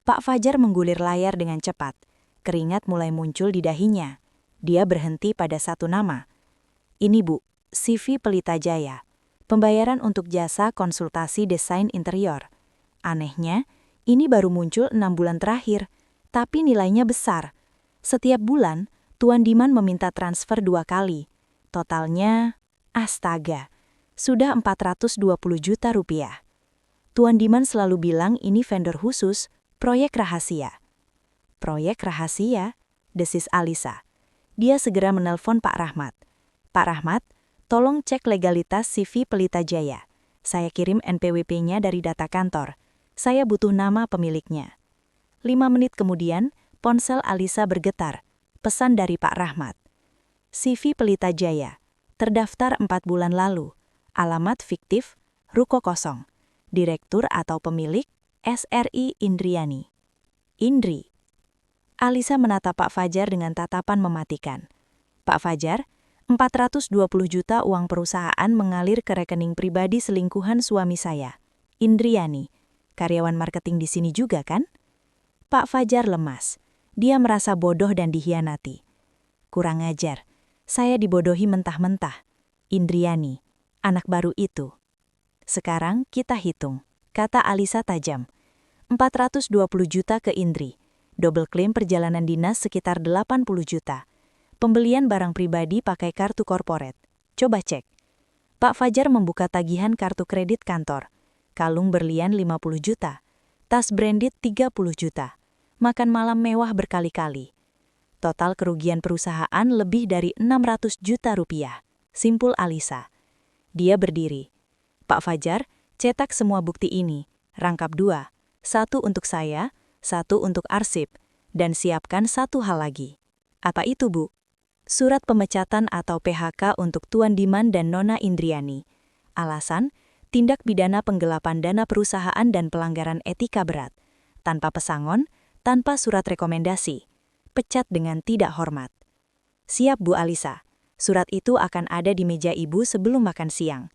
Pak Fajar menggulir layar dengan cepat. Keringat mulai muncul di dahinya. Dia berhenti pada satu nama. Ini Bu, CV Pelita Jaya. Pembayaran untuk jasa konsultasi desain interior. Anehnya, ini baru muncul 6 bulan terakhir, tapi nilainya besar. Setiap bulan, Tuan Diman meminta transfer 2 kali. Totalnya, astaga, sudah 420 juta rupiah. Tuan Diman selalu bilang ini vendor khusus, proyek rahasia. Proyek rahasia, desis Alisa. Dia segera menelpon Pak Rahmat. Pak Rahmat, tolong cek legalitas CV Pelita Jaya. Saya kirim NPWP-nya dari data kantor. Saya butuh nama pemiliknya. 5 menit kemudian, ponsel Alisa bergetar. Pesan dari Pak Rahmat. CV Pelita Jaya. Terdaftar 4 bulan lalu. Alamat fiktif, ruko kosong. Direktur atau pemilik, SRI Indriani. Indri. Alisa menatap Pak Fajar dengan tatapan mematikan. Pak Fajar, 420 juta uang perusahaan mengalir ke rekening pribadi selingkuhan suami saya. Indriani. Karyawan marketing di sini juga kan? Pak Fajar lemas. Dia merasa bodoh dan dikhianati. Kurang ajar. Saya dibodohi mentah-mentah. Indriani, anak baru itu. Sekarang kita hitung, kata Alisa tajam. 420 juta ke Indri. Double claim perjalanan dinas sekitar 80 juta. Pembelian barang pribadi pakai kartu korporat. Coba cek. Pak Fajar membuka tagihan kartu kredit kantor. Kalung berlian 50 juta. Tas branded 30 juta. Makan malam mewah berkali-kali. Total kerugian perusahaan lebih dari 600 juta rupiah. Simpul Alisa. Dia berdiri. Pak Fajar, cetak semua bukti ini. Rangkap 2. 1 untuk saya, 1 untuk arsip. Dan siapkan 1 hal lagi. Apa itu, Bu? Surat pemecatan atau PHK untuk Tuan Diman dan Nona Indriani. Alasan, tindak pidana penggelapan dana perusahaan dan pelanggaran etika berat. Tanpa pesangon, tanpa surat rekomendasi. Pecat dengan tidak hormat. Siap Bu Alisa. Surat itu akan ada di meja Ibu sebelum makan siang.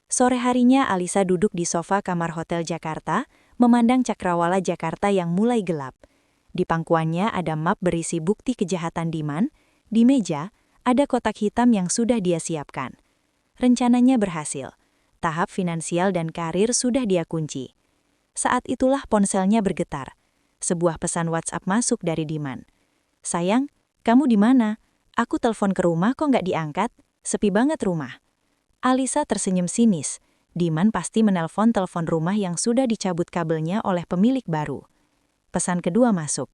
Sore harinya Alisa duduk di sofa kamar hotel Jakarta, memandang cakrawala Jakarta yang mulai gelap. Di pangkuannya ada map berisi bukti kejahatan Diman. Di meja, ada kotak hitam yang sudah dia siapkan. Rencananya berhasil. Tahap finansial dan karir sudah dia kunci. Saat itulah ponselnya bergetar. Sebuah pesan WhatsApp masuk dari Diman. Sayang, kamu di mana? Aku telepon ke rumah kok nggak diangkat? Sepi banget rumah. Alisa tersenyum sinis. Diman pasti menelpon telepon rumah yang sudah dicabut kabelnya oleh pemilik baru. Pesan kedua masuk.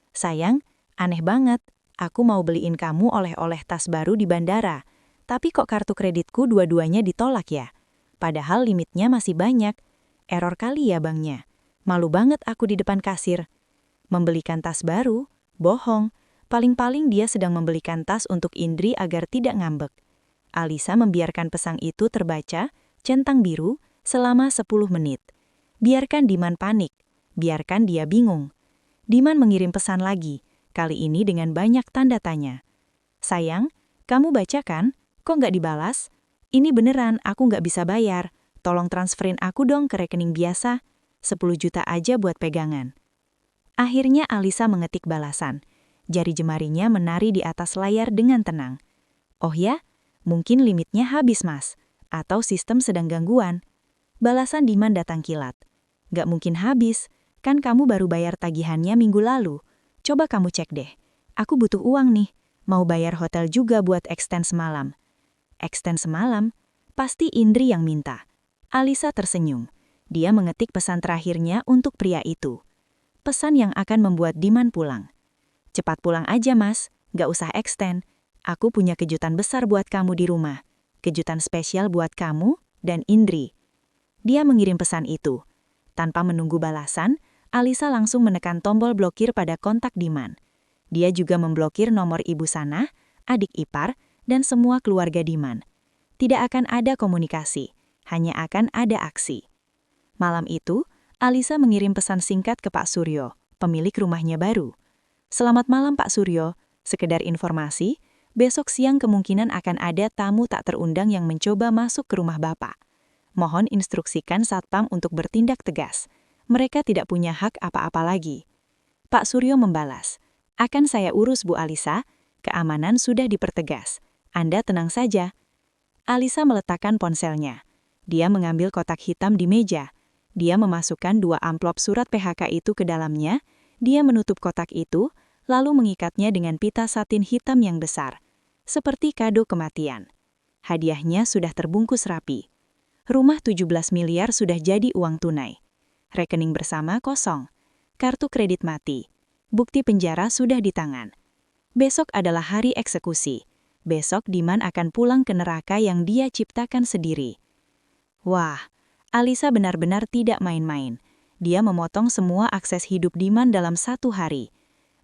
Sayang, aneh banget. Aku mau beliin kamu oleh-oleh tas baru di bandara. Tapi kok kartu kreditku dua-duanya ditolak ya? Padahal limitnya masih banyak. Error kali ya banknya. Malu banget aku di depan kasir. Membelikan tas baru? Bohong. Paling-paling dia sedang membelikan tas untuk Indri agar tidak ngambek. Alisa membiarkan pesan itu terbaca, centang biru, selama 10 menit. Biarkan Diman panik. Biarkan dia bingung. Diman mengirim pesan lagi, kali ini dengan banyak tanda tanya. Sayang, kamu baca kan? Kok nggak dibalas? Ini beneran, aku nggak bisa bayar. Tolong transferin aku dong ke rekening biasa. 10 juta aja buat pegangan. Akhirnya Alisa mengetik balasan. Jari jemarinya menari di atas layar dengan tenang. Oh ya, mungkin limitnya habis mas. Atau sistem sedang gangguan. Balasan Diman datang kilat. Nggak mungkin habis, kan kamu baru bayar tagihannya minggu lalu. Coba kamu cek deh. Aku butuh uang nih. Mau bayar hotel juga buat extend semalam. Extend semalam? Pasti Indri yang minta. Alisa tersenyum. Dia mengetik pesan terakhirnya untuk pria itu. Pesan yang akan membuat Diman pulang. Cepat pulang aja mas, gak usah extend. Aku punya kejutan besar buat kamu di rumah. Kejutan spesial buat kamu dan Indri. Dia mengirim pesan itu. Tanpa menunggu balasan, Alisa langsung menekan tombol blokir pada kontak Diman. Dia juga memblokir nomor ibu Sanah, adik ipar, dan semua keluarga Diman. Tidak akan ada komunikasi, hanya akan ada aksi. Malam itu, Alisa mengirim pesan singkat ke Pak Suryo, pemilik rumahnya baru. Selamat malam Pak Suryo, sekedar informasi, besok siang kemungkinan akan ada tamu tak terundang yang mencoba masuk ke rumah Bapak. Mohon instruksikan Satpam untuk bertindak tegas. Mereka tidak punya hak apa-apa lagi. Pak Suryo membalas, akan saya urus Bu Alisa, keamanan sudah dipertegas. Anda tenang saja. Alisa meletakkan ponselnya. Dia mengambil kotak hitam di meja. Dia memasukkan 2 amplop surat PHK itu ke dalamnya. Dia menutup kotak itu, lalu mengikatnya dengan pita satin hitam yang besar. Seperti kado kematian. Hadiahnya sudah terbungkus rapi. Rumah 17 miliar sudah jadi uang tunai. Rekening bersama kosong. Kartu kredit mati. Bukti penjara sudah di tangan. Besok adalah hari eksekusi. Besok Diman akan pulang ke neraka yang dia ciptakan sendiri. Wah, Alisa benar-benar tidak main-main. Dia memotong semua akses hidup Diman dalam 1 hari.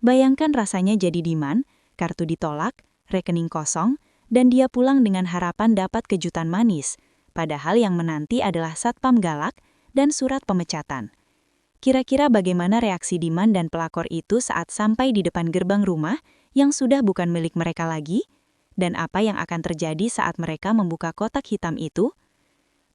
Bayangkan rasanya jadi Diman, kartu ditolak, rekening kosong, dan dia pulang dengan harapan dapat kejutan manis. Padahal yang menanti adalah satpam galak dan surat pemecatan. Kira-kira bagaimana reaksi Diman dan pelakor itu saat sampai di depan gerbang rumah yang sudah bukan milik mereka lagi? Dan apa yang akan terjadi saat mereka membuka kotak hitam itu?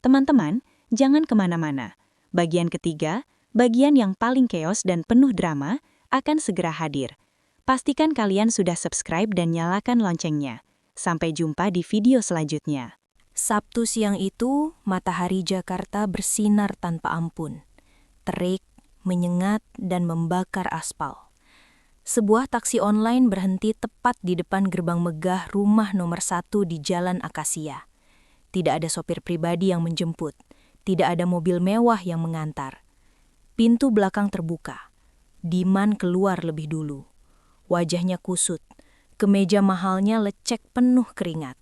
Teman-teman, jangan kemana-mana. Bagian ketiga, bagian yang paling keos dan penuh drama, akan segera hadir. Pastikan kalian sudah subscribe dan nyalakan loncengnya. Sampai jumpa di video selanjutnya. Sabtu siang itu, matahari Jakarta bersinar tanpa ampun. Terik, menyengat, dan membakar aspal. Sebuah taksi online berhenti tepat di depan gerbang megah rumah nomor 1 di Jalan Akasia. Tidak ada sopir pribadi yang menjemput. Tidak ada mobil mewah yang mengantar. Pintu belakang terbuka. Diman keluar lebih dulu. Wajahnya kusut. Kemeja mahalnya lecek penuh keringat.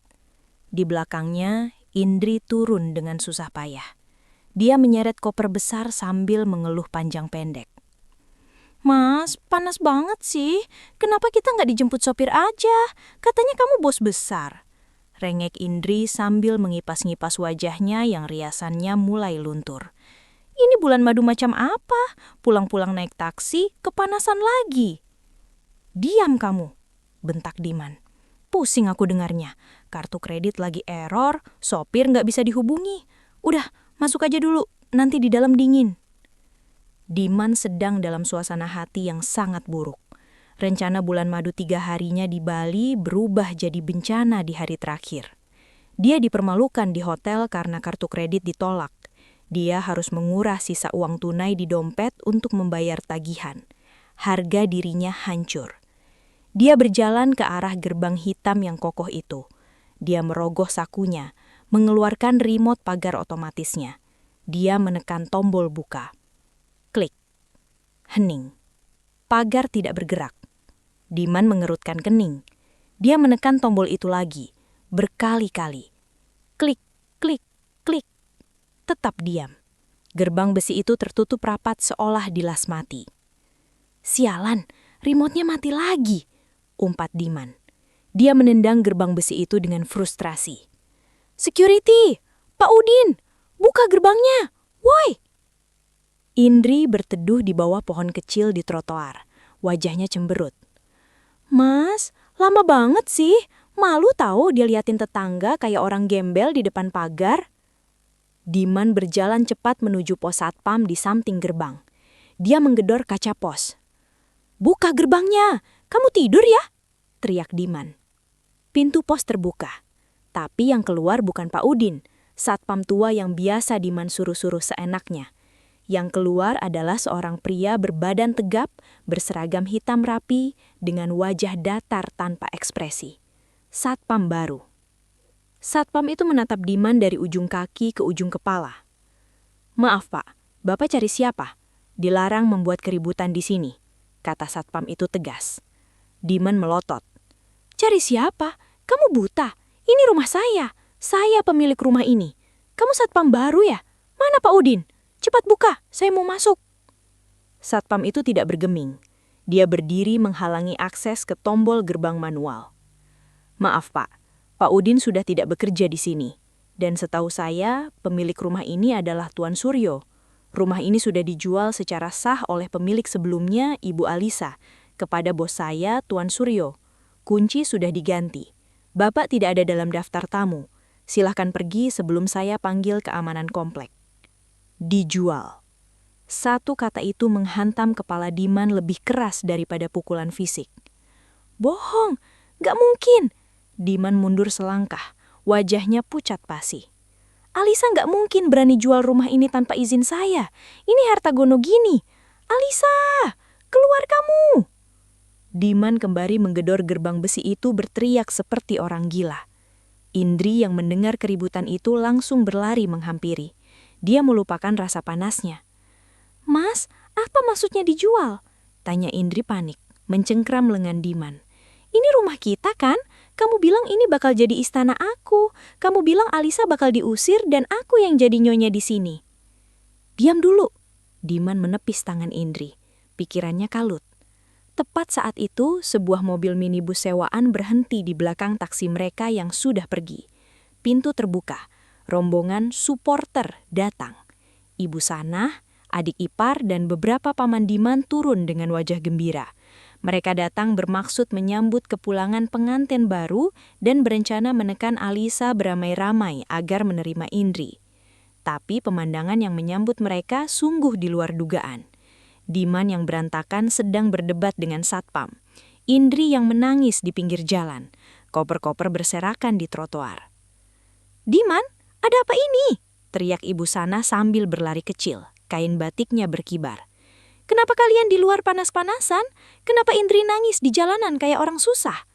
Di belakangnya, Indri turun dengan susah payah. Dia menyeret koper besar sambil mengeluh panjang pendek. Mas, panas banget sih. Kenapa kita nggak dijemput sopir aja? Katanya kamu bos besar. Rengek Indri sambil mengipas-ngipas wajahnya yang riasannya mulai luntur. Ini bulan madu macam apa? Pulang-pulang naik taksi, kepanasan lagi. Diam kamu, bentak Diman. Pusing aku dengarnya. Kartu kredit lagi error, sopir nggak bisa dihubungi. Udah, masuk aja dulu, nanti di dalam dingin. Diman sedang dalam suasana hati yang sangat buruk. Rencana bulan madu 3 harinya di Bali berubah jadi bencana di hari terakhir. Dia dipermalukan di hotel karena kartu kredit ditolak. Dia harus menguras sisa uang tunai di dompet untuk membayar tagihan. Harga dirinya hancur. Dia berjalan ke arah gerbang hitam yang kokoh itu. Dia merogoh sakunya, mengeluarkan remote pagar otomatisnya. Dia menekan tombol buka. Klik. Hening. Pagar tidak bergerak. Diman mengerutkan kening. Dia menekan tombol itu lagi, berkali-kali. Klik, klik, klik. Tetap diam. Gerbang besi itu tertutup rapat seolah dilas mati. Sialan, remote-nya mati lagi, umpat Diman. Dia menendang gerbang besi itu dengan frustrasi. Security, Pak Udin, buka gerbangnya, woi! Indri berteduh di bawah pohon kecil di trotoar. Wajahnya cemberut. Mas, lama banget sih. Malu tahu dia liatin tetangga kayak orang gembel di depan pagar. Diman berjalan cepat menuju pos satpam di samping gerbang. Dia menggedor kaca pos. Buka gerbangnya, kamu tidur ya? Teriak Diman. Pintu pos terbuka. Tapi yang keluar bukan Pak Udin, satpam tua yang biasa Diman suruh-suruh seenaknya. Yang keluar adalah seorang pria berbadan tegap, berseragam hitam rapi, dengan wajah datar tanpa ekspresi. Satpam baru. Satpam itu menatap Diman dari ujung kaki ke ujung kepala. Maaf Pak, Bapak cari siapa? Dilarang membuat keributan di sini, kata satpam itu tegas. Diman melotot. Cari siapa? Kamu buta. Ini rumah saya. Saya pemilik rumah ini. Kamu satpam baru ya? Mana Pak Udin? Cepat buka, saya mau masuk. Satpam itu tidak bergeming. Dia berdiri menghalangi akses ke tombol gerbang manual. Maaf Pak, Pak Udin sudah tidak bekerja di sini. Dan setahu saya, pemilik rumah ini adalah Tuan Suryo. Rumah ini sudah dijual secara sah oleh pemilik sebelumnya, Ibu Alisa, kepada bos saya, Tuan Suryo. Kunci sudah diganti. Bapak tidak ada dalam daftar tamu. Silahkan pergi sebelum saya panggil keamanan komplek. Dijual. Satu kata itu menghantam kepala Diman lebih keras daripada pukulan fisik. Bohong, gak mungkin. Diman mundur selangkah, wajahnya pucat pasi. Alisa gak mungkin berani jual rumah ini tanpa izin saya. Ini harta gono gini. Alisa, keluar kamu. Diman kembali menggedor gerbang besi itu berteriak seperti orang gila. Indri yang mendengar keributan itu langsung berlari menghampiri. Dia melupakan rasa panasnya. Mas, apa maksudnya dijual? Tanya Indri panik, mencengkram lengan Diman. Ini rumah kita kan? Kamu bilang ini bakal jadi istana aku. Kamu bilang Alisa bakal diusir dan aku yang jadi nyonya di sini. Diam dulu. Diman menepis tangan Indri. Pikirannya kalut. Tepat saat itu, sebuah mobil minibus sewaan berhenti di belakang taksi mereka yang sudah pergi. Pintu terbuka. Rombongan supporter datang. Ibu Sanah, adik ipar, dan beberapa paman Diman turun dengan wajah gembira. Mereka datang bermaksud menyambut kepulangan pengantin baru dan berencana menekan Alisa beramai-ramai agar menerima Indri. Tapi pemandangan yang menyambut mereka sungguh di luar dugaan. Diman yang berantakan sedang berdebat dengan satpam. Indri yang menangis di pinggir jalan. Koper-koper berserakan di trotoar. Diman, ada apa ini? Teriak Ibu Sanah sambil berlari kecil. Kain batiknya berkibar. Kenapa kalian di luar panas-panasan? Kenapa Indri nangis di jalanan kayak orang susah?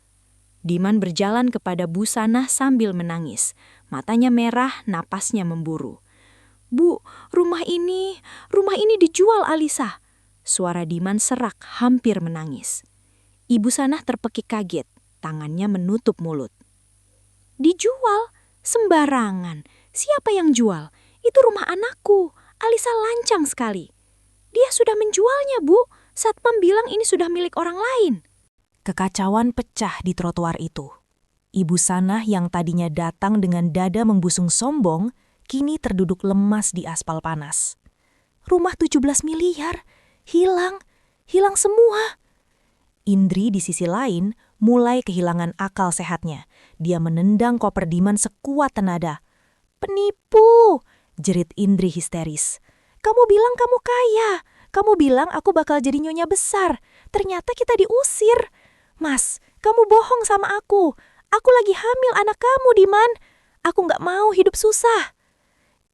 Diman berjalan kepada Bu Sanah sambil menangis. Matanya merah, napasnya memburu. Bu, rumah ini dijual Alisa. Suara Diman serak, hampir menangis. Ibu Sanah terpekik kaget, tangannya menutup mulut. Dijual? Sembarangan. Siapa yang jual? Itu rumah anakku. Alisa lancang sekali. Dia sudah menjualnya, Bu. Satpam bilang ini sudah milik orang lain. Kekacauan pecah di trotoar itu. Ibu Sanah yang tadinya datang dengan dada membusung sombong, kini terduduk lemas di aspal panas. Rumah 17 miliar, hilang semua. Indri di sisi lain mulai kehilangan akal sehatnya. Dia menendang koper Diman sekuat tenaga. Penipu, jerit Indri histeris. Kamu bilang kamu kaya. Kamu bilang aku bakal jadi nyonya besar. Ternyata kita diusir. Mas, kamu bohong sama aku. Aku lagi hamil anak kamu, Diman. Aku gak mau hidup susah.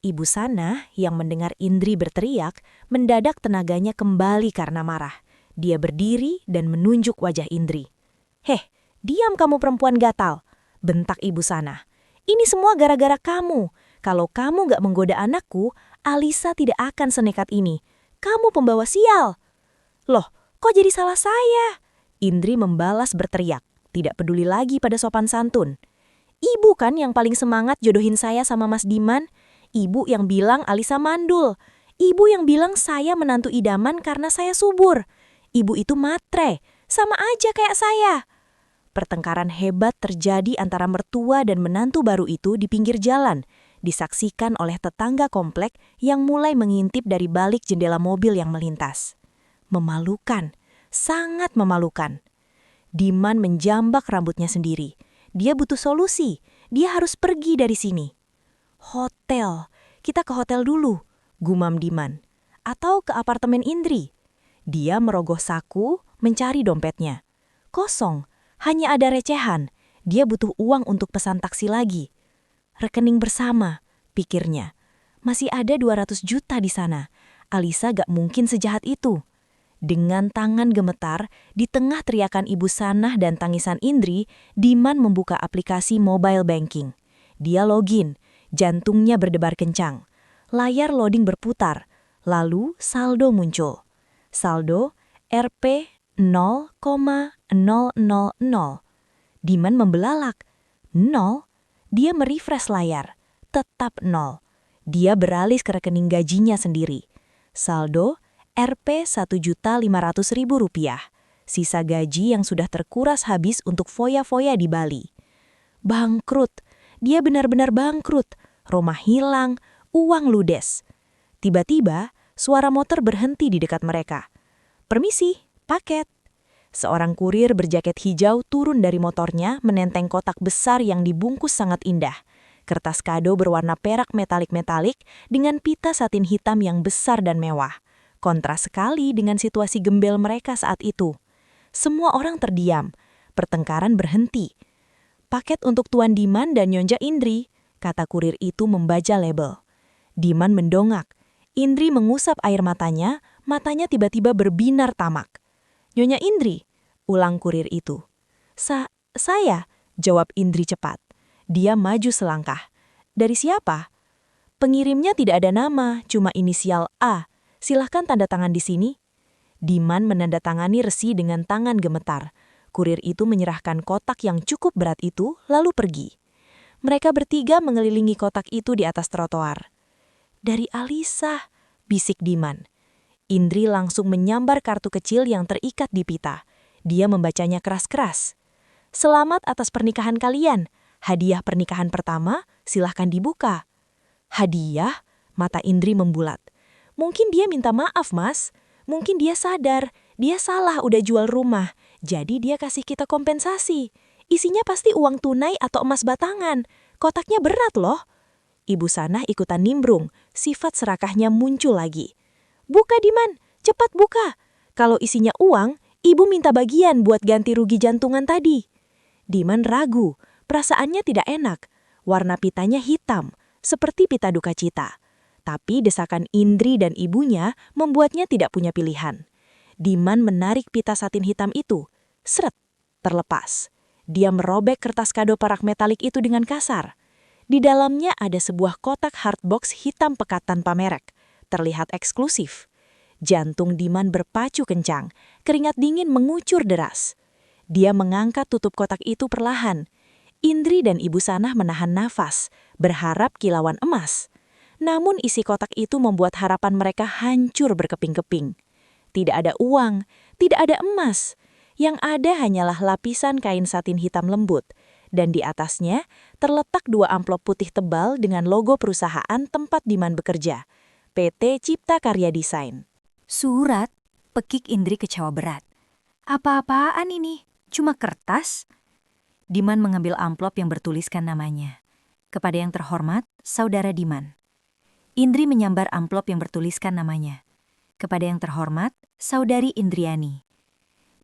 Ibu Sanah yang mendengar Indri berteriak, mendadak tenaganya kembali karena marah. Dia berdiri dan menunjuk wajah Indri. Heh, diam kamu perempuan gatal, bentak Ibu Sanah. Ini semua gara-gara kamu. Kalau kamu gak menggoda anakku, Alisa tidak akan senekat ini. Kamu pembawa sial. Loh, kok jadi salah saya? Indri membalas berteriak, tidak peduli lagi pada sopan santun. Ibu kan yang paling semangat jodohin saya sama Mas Diman. Ibu yang bilang Alisa mandul. Ibu yang bilang saya menantu idaman karena saya subur. Ibu itu matre, sama aja kayak saya. Pertengkaran hebat terjadi antara mertua dan menantu baru itu di pinggir jalan, disaksikan oleh tetangga komplek yang mulai mengintip dari balik jendela mobil yang melintas. Memalukan, sangat memalukan. Diman menjambak rambutnya sendiri. Dia butuh solusi, dia harus pergi dari sini. Hotel, kita ke hotel dulu, gumam Diman. Atau ke apartemen Indri. Dia merogoh saku, mencari dompetnya. Kosong, hanya ada recehan. Dia butuh uang untuk pesan taksi lagi. Rekening bersama, pikirnya. Masih ada 200 juta di sana. Alisa gak mungkin sejahat itu. Dengan tangan gemetar, di tengah teriakan Ibu Sanah dan tangisan Indri, Diman membuka aplikasi mobile banking. Dia login, jantungnya berdebar kencang. Layar loading berputar, lalu saldo muncul. Saldo Rp 0,000. Diman membelalak. 0? Dia merefresh layar. Tetap 0. Dia beralih ke rekening gajinya sendiri. Saldo Rp 1.500.000. Sisa gaji yang sudah terkuras habis untuk foya-foya di Bali. Bangkrut. Dia benar-benar bangkrut. Rumah hilang, uang ludes. Tiba-tiba, suara motor berhenti di dekat mereka. Permisi, paket. Seorang kurir berjaket hijau turun dari motornya menenteng kotak besar yang dibungkus sangat indah. Kertas kado berwarna perak metalik-metalik dengan pita satin hitam yang besar dan mewah. Kontras sekali dengan situasi gembel mereka saat itu. Semua orang terdiam. Pertengkaran berhenti. Paket untuk Tuan Diman dan Nyonya Indri, kata kurir itu membaca label. Diman mendongak. Indri mengusap air matanya tiba-tiba berbinar tamak. Nyonya Indri, ulang kurir itu. Saya, jawab Indri cepat. Dia maju selangkah. Dari siapa? Pengirimnya tidak ada nama, cuma inisial A. Silahkan tanda tangan di sini. Diman menandatangani resi dengan tangan gemetar. Kurir itu menyerahkan kotak yang cukup berat itu, lalu pergi. Mereka bertiga mengelilingi kotak itu di atas trotoar. Dari Alisa, bisik Diman. Indri langsung menyambar kartu kecil yang terikat di pita. Dia membacanya keras-keras. Selamat atas pernikahan kalian. Hadiah pernikahan pertama, silahkan dibuka. Hadiah? Mata Indri membulat. Mungkin dia minta maaf, Mas. Mungkin dia sadar, dia salah udah jual rumah. Jadi dia kasih kita kompensasi. Isinya pasti uang tunai atau emas batangan. Kotaknya berat loh. Ibu Sanah ikutan nimbrung, sifat serakahnya muncul lagi. Buka Diman, cepat buka. Kalau isinya uang, ibu minta bagian buat ganti rugi jantungan tadi. Diman ragu, perasaannya tidak enak. Warna pitanya hitam, seperti pita duka cita. Tapi desakan Indri dan ibunya membuatnya tidak punya pilihan. Diman menarik pita satin hitam itu. Seret, terlepas. Dia merobek kertas kado perak metalik itu dengan kasar. Di dalamnya ada sebuah kotak hardbox hitam pekat tanpa merek. Terlihat eksklusif. Jantung Diman berpacu kencang, keringat dingin mengucur deras. Dia mengangkat tutup kotak itu perlahan. Indri dan Ibu Sanah menahan nafas, berharap kilauan emas. Namun isi kotak itu membuat harapan mereka hancur berkeping-keping. Tidak ada uang, tidak ada emas. Yang ada hanyalah lapisan kain satin hitam lembut. Dan di atasnya terletak 2 amplop putih tebal dengan logo perusahaan tempat Diman bekerja. PT Cipta Karya Desain. Surat, pekik Indri kecewa berat. Apa-apaan ini? Cuma kertas? Diman mengambil amplop yang bertuliskan namanya. Kepada yang terhormat, Saudara Diman. Indri menyambar amplop yang bertuliskan namanya. Kepada yang terhormat, Saudari Indriani.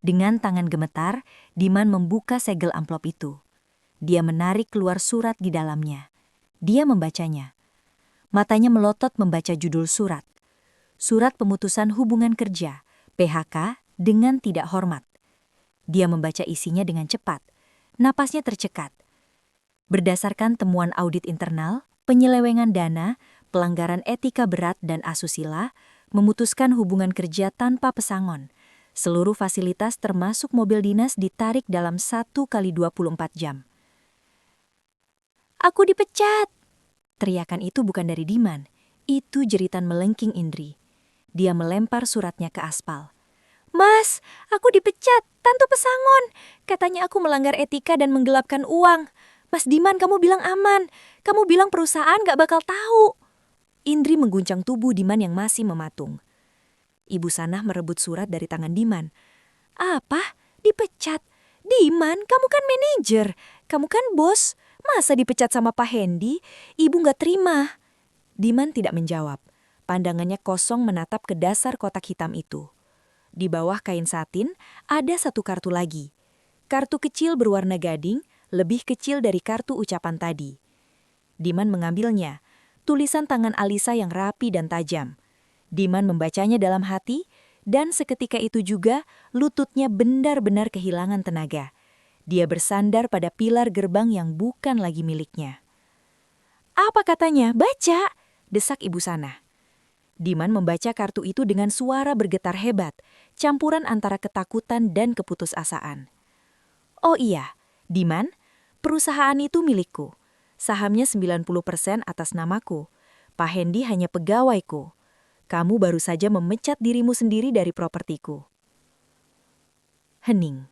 Dengan tangan gemetar, Diman membuka segel amplop itu. Dia menarik keluar surat di dalamnya. Dia membacanya. Matanya melotot membaca judul surat. Surat pemutusan hubungan kerja, PHK, dengan tidak hormat. Dia membaca isinya dengan cepat. Napasnya tercekat. Berdasarkan temuan audit internal, penyelewengan dana, pelanggaran etika berat dan asusila, memutuskan hubungan kerja tanpa pesangon. Seluruh fasilitas termasuk mobil dinas ditarik dalam 1 kali 24 jam. "Aku dipecat!" Teriakan itu bukan dari Diman. Itu jeritan melengking Indri. Dia melempar suratnya ke aspal. "Mas, aku dipecat, Tantu Pesangon. Katanya aku melanggar etika dan menggelapkan uang. Mas Diman, kamu bilang aman. Kamu bilang perusahaan gak bakal tahu." Indri mengguncang tubuh Diman yang masih mematung. Ibu Sanah merebut surat dari tangan Diman. "Apa? Dipecat? Diman, kamu kan manajer. Kamu kan bos. Masa dipecat sama Pak Hendy? Ibu gak terima." Diman tidak menjawab. Pandangannya kosong menatap ke dasar kotak hitam itu. Di bawah kain satin ada satu kartu lagi. Kartu kecil berwarna gading, lebih kecil dari kartu ucapan tadi. Diman mengambilnya. Tulisan tangan Alisa yang rapi dan tajam. Diman membacanya dalam hati, dan seketika itu juga lututnya benar-benar kehilangan tenaga. Dia bersandar pada pilar gerbang yang bukan lagi miliknya. "Apa katanya? Baca!" desak Ibu Sanah. Diman membaca kartu itu dengan suara bergetar hebat, campuran antara ketakutan dan keputusasaan. "Oh iya, Diman, perusahaan itu milikku. Sahamnya 90% atas namaku. Pak Hendy hanya pegawaiku. Kamu baru saja memecat dirimu sendiri dari propertiku." Hening.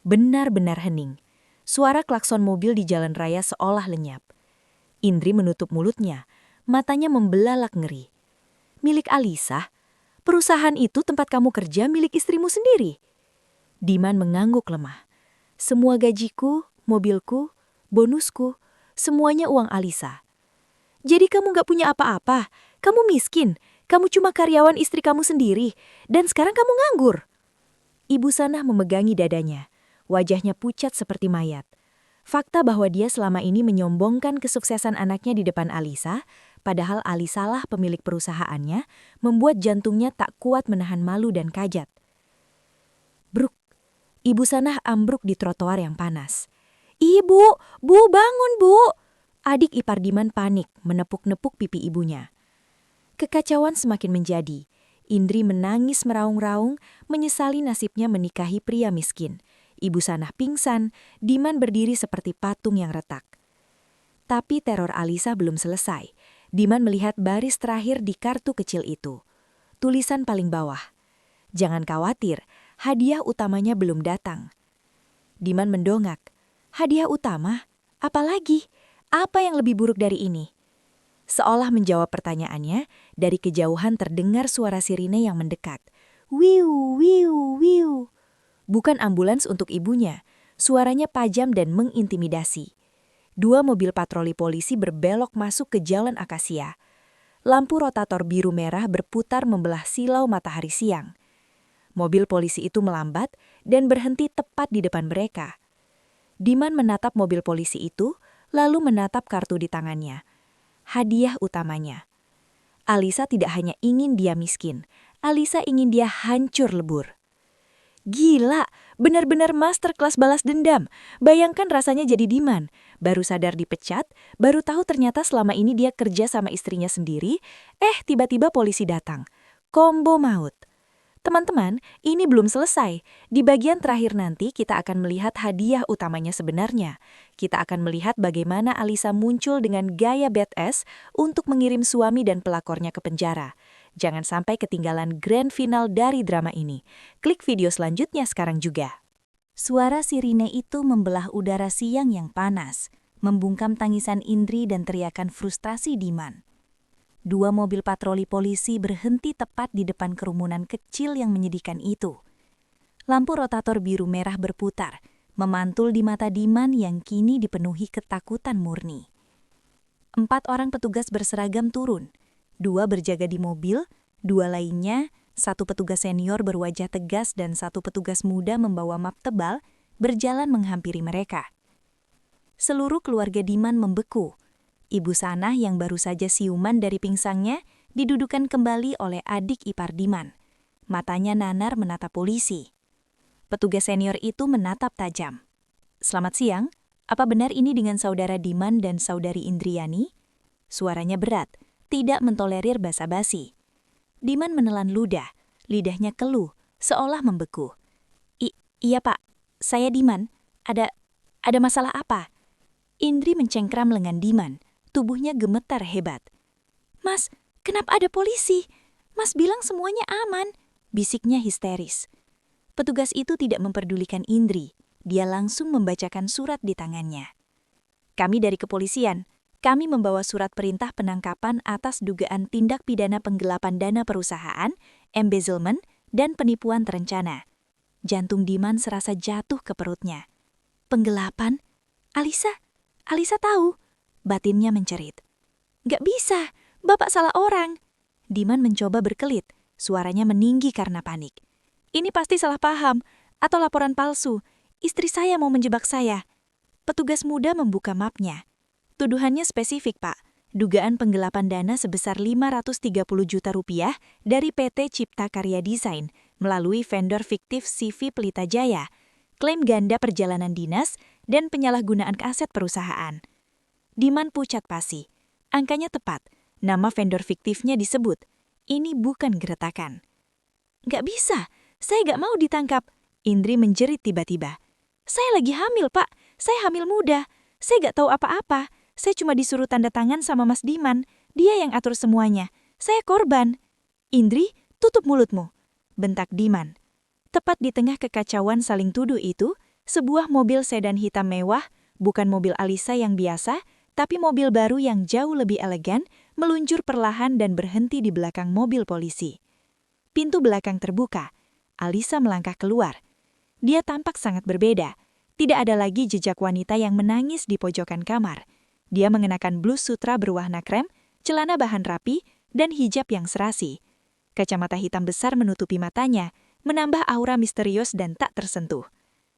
Benar-benar hening. Suara klakson mobil di jalan raya seolah lenyap. Indri menutup mulutnya, matanya membelalak ngeri. "Milik Alisa? Perusahaan itu tempat kamu kerja milik istrimu sendiri?" Diman mengangguk lemah. "Semua gajiku, mobilku, bonusku, semuanya uang Alisa." "Jadi kamu gak punya apa-apa? Kamu miskin? Kamu cuma karyawan istri kamu sendiri? Dan sekarang kamu nganggur?" Ibu Sanah memegangi dadanya. Wajahnya pucat seperti mayat. Fakta bahwa dia selama ini menyombongkan kesuksesan anaknya di depan Alisa, padahal Alisalah pemilik perusahaannya, membuat jantungnya tak kuat menahan malu dan kajat. Bruk. Ibu Sanah ambruk di trotoar yang panas. "Ibu, Bu, bangun, Bu!" Adik ipar Diman panik, menepuk-nepuk pipi ibunya. Kekacauan semakin menjadi. Indri menangis meraung-raung, menyesali nasibnya menikahi pria miskin. Ibu Sanah pingsan, Diman berdiri seperti patung yang retak. Tapi teror Alisa belum selesai. Diman melihat baris terakhir di kartu kecil itu. Tulisan paling bawah. "Jangan khawatir, hadiah utamanya belum datang." Diman mendongak. "Hadiah utama? Apalagi? Apa yang lebih buruk dari ini?" Seolah menjawab pertanyaannya, dari kejauhan terdengar suara sirine yang mendekat. Wiu, wiu, wiu. Bukan ambulans untuk ibunya. Suaranya tajam dan mengintimidasi. 2 mobil patroli polisi berbelok masuk ke jalan akasia. Lampu rotator biru merah berputar membelah silau matahari siang. Mobil polisi itu melambat dan berhenti tepat di depan mereka. Diman menatap mobil polisi itu, lalu menatap kartu di tangannya. Hadiah utamanya. Alisa tidak hanya ingin dia miskin, Alisa ingin dia hancur lebur. Gila, benar-benar masterclass balas dendam. Bayangkan rasanya jadi Diman. Baru sadar dipecat, baru tahu ternyata selama ini dia kerja sama istrinya sendiri, tiba-tiba polisi datang. Kombo maut. Teman-teman, ini belum selesai. Di bagian terakhir nanti kita akan melihat hadiah utamanya sebenarnya. Kita akan melihat bagaimana Alisa muncul dengan gaya badass untuk mengirim suami dan pelakornya ke penjara. Jangan sampai ketinggalan grand final dari drama ini. Klik video selanjutnya sekarang juga. Suara sirine itu membelah udara siang yang panas, membungkam tangisan Indri dan teriakan frustasi Diman. 2 mobil patroli polisi berhenti tepat di depan kerumunan kecil yang menyedihkan itu. Lampu rotator biru merah berputar, memantul di mata Diman yang kini dipenuhi ketakutan murni. 4 orang petugas berseragam turun. 2 berjaga di mobil, 2 lainnya, 1 petugas senior berwajah tegas dan 1 petugas muda membawa map tebal, berjalan menghampiri mereka. Seluruh keluarga Diman membeku. Ibu Sanah yang baru saja siuman dari pingsannya didudukan kembali oleh adik ipar Diman. Matanya nanar menatap polisi. Petugas senior itu menatap tajam. "Selamat siang, apa benar ini dengan saudara Diman dan saudari Indriani?" Suaranya berat, tidak mentolerir basa-basi. Diman menelan ludah, lidahnya keluh, seolah membeku. Iya Pak, saya Diman. Ada masalah apa? Indri mencengkram lengan Diman, tubuhnya gemetar hebat. Mas, kenapa ada polisi? Mas bilang semuanya aman, bisiknya histeris. Petugas itu tidak memperdulikan Indri, dia langsung membacakan surat di tangannya. Kami dari kepolisian, kami membawa surat perintah penangkapan atas dugaan tindak pidana penggelapan dana perusahaan, embezzlement, dan penipuan terencana. Jantung Diman serasa jatuh ke perutnya. Penggelapan? Alisa tahu. Batinnya mencerit. Gak bisa, Bapak salah orang. Diman mencoba berkelit, suaranya meninggi karena panik. Ini pasti salah paham, atau laporan palsu. Istri saya mau menjebak saya. Petugas muda membuka mapnya. Tuduhannya spesifik, Pak. Dugaan penggelapan dana sebesar 530 juta rupiah dari PT Cipta Karya Desain melalui vendor fiktif CV Pelita Jaya, klaim ganda perjalanan dinas, dan penyalahgunaan aset perusahaan. Diman pucat pasi. Angkanya tepat, nama vendor fiktifnya disebut. Ini bukan geretakan. Gak bisa, saya gak mau ditangkap. Indri menjerit tiba-tiba. Saya lagi hamil, Pak. Saya hamil muda. Saya gak tahu apa-apa. Saya cuma disuruh tanda tangan sama Mas Diman. Dia yang atur semuanya. Saya korban. Indri, tutup mulutmu, bentak Diman. Tepat di tengah kekacauan saling tuduh itu, sebuah mobil sedan hitam mewah, bukan mobil Alisa yang biasa, tapi mobil baru yang jauh lebih elegan, meluncur perlahan dan berhenti di belakang mobil polisi. Pintu belakang terbuka. Alisa melangkah keluar. Dia tampak sangat berbeda. Tidak ada lagi jejak wanita yang menangis di pojokan kamar. Dia mengenakan blus sutra berwarna krem, celana bahan rapi, dan hijab yang serasi. Kacamata hitam besar menutupi matanya, menambah aura misterius dan tak tersentuh.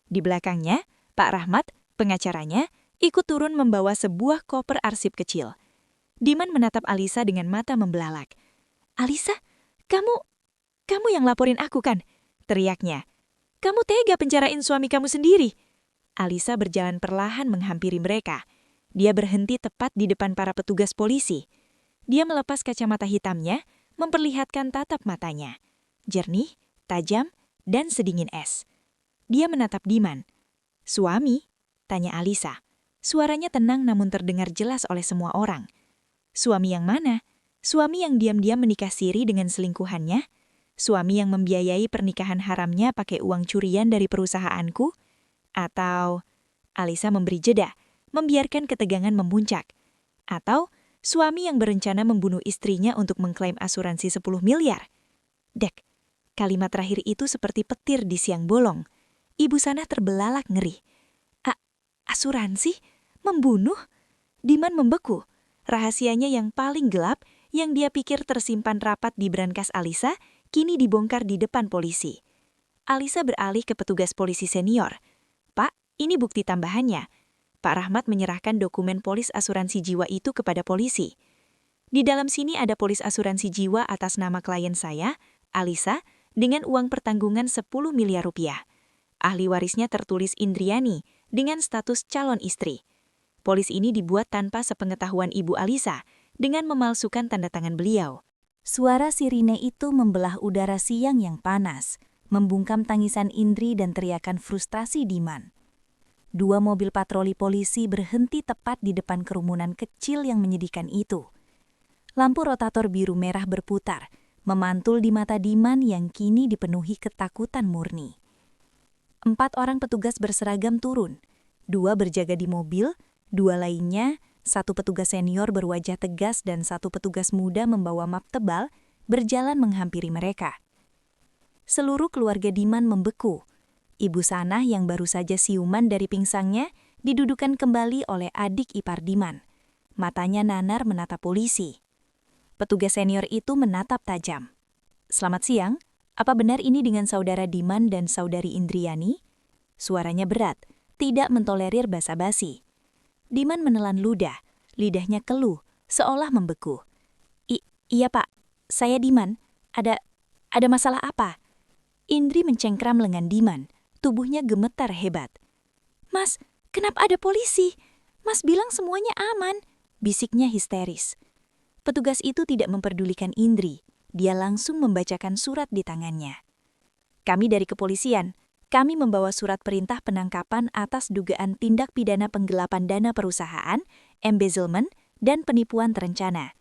Di belakangnya, Pak Rahmat, pengacaranya, ikut turun membawa sebuah koper arsip kecil. Diman menatap Alisa dengan mata membelalak. Alisa, kamu yang laporin aku kan? Teriaknya. Kamu tega penjarain suami kamu sendiri. Alisa berjalan perlahan menghampiri mereka. Dia berhenti tepat di depan para petugas polisi. Dia melepas kacamata hitamnya, memperlihatkan tatap matanya. Jernih, tajam, dan sedingin es. Dia menatap Diman. Suami? Tanya Alisa. Suaranya tenang namun terdengar jelas oleh semua orang. Suami yang mana? Suami yang diam-diam menikah siri dengan selingkuhannya? Suami yang membiayai pernikahan haramnya pakai uang curian dari perusahaanku? Atau, Alisa memberi jeda, membiarkan ketegangan memuncak. Atau, suami yang berencana membunuh istrinya untuk mengklaim asuransi 10 miliar. Dek, kalimat terakhir itu seperti petir di siang bolong. Ibu Sanah terbelalak ngeri. Asuransi? Membunuh? Diman membeku. Rahasianya yang paling gelap, yang dia pikir tersimpan rapat di brankas Alisa, kini dibongkar di depan polisi. Alisa beralih ke petugas polisi senior. Pak, ini bukti tambahannya. Pak Rahmat menyerahkan dokumen polis asuransi jiwa itu kepada polisi. Di dalam sini ada polis asuransi jiwa atas nama klien saya, Alisa, dengan uang pertanggungan 10 miliar rupiah. Ahli warisnya tertulis Indriani, dengan status calon istri. Polis ini dibuat tanpa sepengetahuan Ibu Alisa, dengan memalsukan tanda tangan beliau. Suara sirine itu membelah udara siang yang panas, membungkam tangisan Indri dan teriakan frustasi Diman. 2 mobil patroli polisi berhenti tepat di depan kerumunan kecil yang menyedihkan itu. Lampu rotator biru merah berputar, memantul di mata Diman yang kini dipenuhi ketakutan murni. 4 orang petugas berseragam turun, 2 berjaga di mobil, 2 lainnya, 1 petugas senior berwajah tegas dan 1 petugas muda membawa map tebal, berjalan menghampiri mereka. Seluruh keluarga Diman membeku. Ibu Sanah yang baru saja siuman dari pingsannya didudukan kembali oleh adik ipar Diman. Matanya nanar menatap polisi. Petugas senior itu menatap tajam. Selamat siang, apa benar ini dengan saudara Diman dan saudari Indriani? Suaranya berat, tidak mentolerir basa-basi. Diman menelan ludah, lidahnya keluh, seolah membeku. Iya Pak, saya Diman. Ada masalah apa? Indri mencengkram lengan Diman, tubuhnya gemetar hebat. Mas, kenapa ada polisi? Mas bilang semuanya aman, bisiknya histeris. Petugas itu tidak memperdulikan Indri, dia langsung membacakan surat di tangannya. Kami dari kepolisian. Kami membawa surat perintah penangkapan atas dugaan tindak pidana penggelapan dana perusahaan, embezzlement, dan penipuan terencana.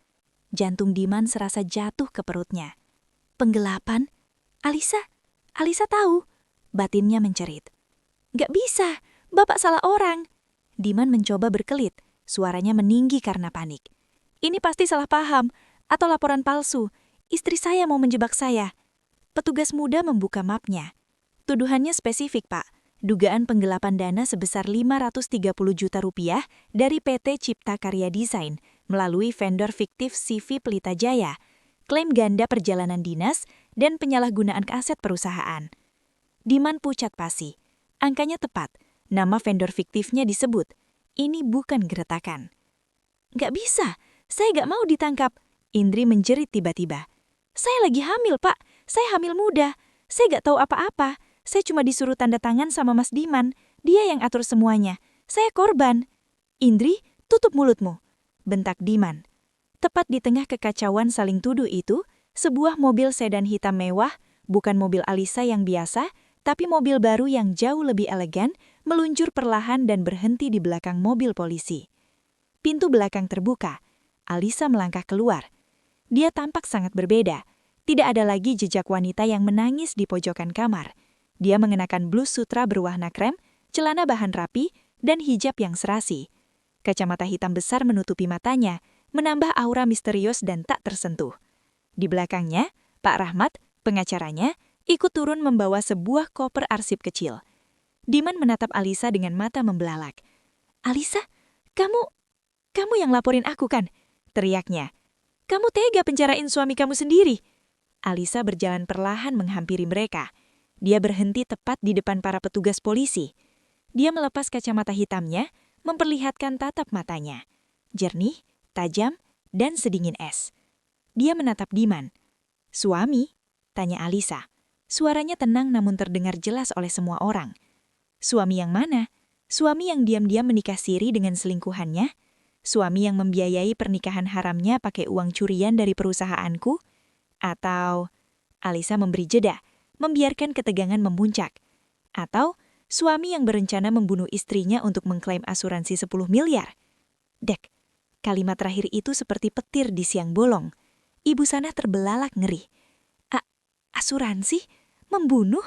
Jantung Diman serasa jatuh ke perutnya. Penggelapan? Alisa tahu. Batinnya mencerit. Gak bisa, Bapak salah orang. Diman mencoba berkelit, suaranya meninggi karena panik. Ini pasti salah paham, atau laporan palsu. Istri saya mau menjebak saya. Petugas muda membuka mapnya. Tuduhannya spesifik, Pak. Dugaan penggelapan dana sebesar 530 juta rupiah dari PT Cipta Karya Desain melalui vendor fiktif CV Pelita Jaya, klaim ganda perjalanan dinas, dan penyalahgunaan aset perusahaan. Diman pucat pasi. Angkanya tepat, nama vendor fiktifnya disebut. Ini bukan geretakan. Gak bisa, saya gak mau ditangkap. Indri menjerit tiba-tiba. Saya lagi hamil, Pak. Saya hamil muda. Saya gak tahu apa-apa. Saya cuma disuruh tanda tangan sama Mas Diman. Dia yang atur semuanya. Saya korban. Indri, tutup mulutmu, bentak Diman. Tepat di tengah kekacauan saling tuduh itu, sebuah mobil sedan hitam mewah, bukan mobil Alisa yang biasa, tapi mobil baru yang jauh lebih elegan, meluncur perlahan dan berhenti di belakang mobil polisi. Pintu belakang terbuka. Alisa melangkah keluar. Dia tampak sangat berbeda. Tidak ada lagi jejak wanita yang menangis di pojokan kamar. Dia mengenakan blus sutra berwarna krem, celana bahan rapi, dan hijab yang serasi. Kacamata hitam besar menutupi matanya, menambah aura misterius dan tak tersentuh. Di belakangnya, Pak Rahmat, pengacaranya, ikut turun membawa sebuah koper arsip kecil. Diman menatap Alisa dengan mata membelalak. Alisa, kamu yang laporin aku kan? Teriaknya. Kamu tega penjarain suami kamu sendiri. Alisa berjalan perlahan menghampiri mereka. Dia berhenti tepat di depan para petugas polisi. Dia melepas kacamata hitamnya, memperlihatkan tatap matanya. Jernih, tajam, dan sedingin es. Dia menatap Diman. Suami? Tanya Alisa. Suaranya tenang namun terdengar jelas oleh semua orang. Suami yang mana? Suami yang diam-diam menikah siri dengan selingkuhannya? Suami yang membiayai pernikahan haramnya pakai uang curian dari perusahaanku? Atau... Alisa memberi jeda, membiarkan ketegangan memuncak. Atau suami yang berencana membunuh istrinya untuk mengklaim asuransi 10 miliar. Dek, kalimat terakhir itu seperti petir di siang bolong. Ibu Sana terbelalak ngeri. Asuransi? Membunuh?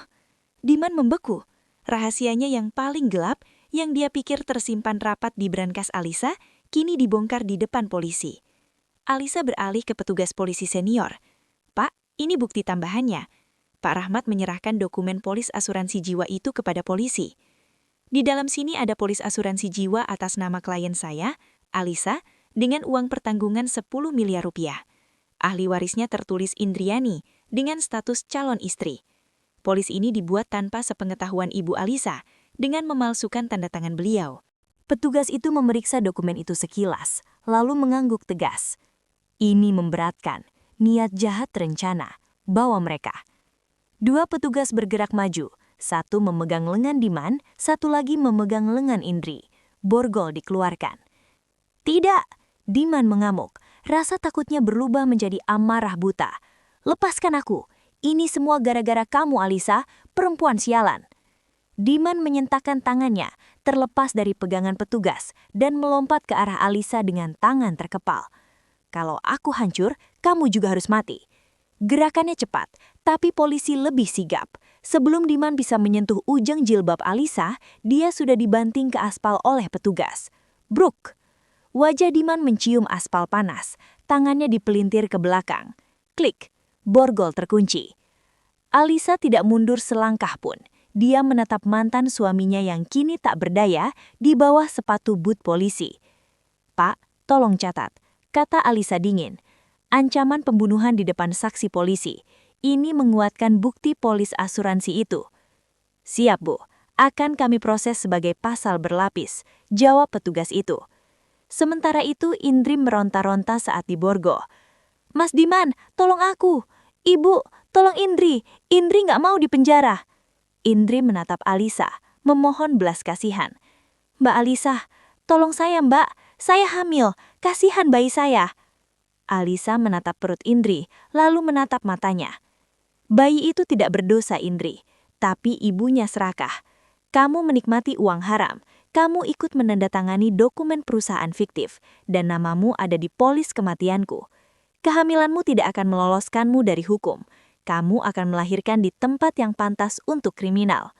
Diman membeku. Rahasianya yang paling gelap, yang dia pikir tersimpan rapat di brankas Alisa, kini dibongkar di depan polisi. Alisa beralih ke petugas polisi senior. Pak, ini bukti tambahannya. Pak Rahmat menyerahkan dokumen polis asuransi jiwa itu kepada polisi. Di dalam sini ada polis asuransi jiwa atas nama klien saya, Alisa, dengan uang pertanggungan 10 miliar rupiah. Ahli warisnya tertulis Indriani, dengan status calon istri. Polis ini dibuat tanpa sepengetahuan Ibu Alisa, dengan memalsukan tanda tangan beliau. Petugas itu memeriksa dokumen itu sekilas, lalu mengangguk tegas. Ini memberatkan, niat jahat terencana, bawa mereka. Dua petugas bergerak maju, satu memegang lengan Diman, satu lagi memegang lengan Indri. Borgol dikeluarkan. Tidak, Diman mengamuk. Rasa takutnya berubah menjadi amarah buta. Lepaskan aku, ini semua gara-gara kamu Alisa, perempuan sialan. Diman menyentakkan tangannya, terlepas dari pegangan petugas, dan melompat ke arah Alisa dengan tangan terkepal. Kalau aku hancur, kamu juga harus mati. Gerakannya cepat, tapi polisi lebih sigap. Sebelum Diman bisa menyentuh ujung jilbab Alisa, dia sudah dibanting ke aspal oleh petugas. Bruk! Wajah Diman mencium aspal panas, tangannya dipelintir ke belakang. Klik! Borgol terkunci. Alisa tidak mundur selangkah pun. Dia menatap mantan suaminya yang kini tak berdaya di bawah sepatu but polisi. Pak, tolong catat, kata Alisa dingin. Ancaman pembunuhan di depan saksi polisi. Ini menguatkan bukti polis asuransi itu. Siap, Bu. Akan kami proses sebagai pasal berlapis, jawab petugas itu. Sementara itu Indri meronta-ronta saat diborgo. Mas Diman, tolong aku. Ibu, tolong Indri. Indri nggak mau dipenjara. Indri menatap Alisa, memohon belas kasihan. Mbak Alisa, tolong saya Mbak. Saya hamil. Kasihan bayi saya. Alisa menatap perut Indri, lalu menatap matanya. Bayi itu tidak berdosa, Indri, tapi ibunya serakah. Kamu menikmati uang haram, kamu ikut menandatangani dokumen perusahaan fiktif, dan namamu ada di polis kematianku. Kehamilanmu tidak akan meloloskanmu dari hukum. Kamu akan melahirkan di tempat yang pantas untuk kriminal.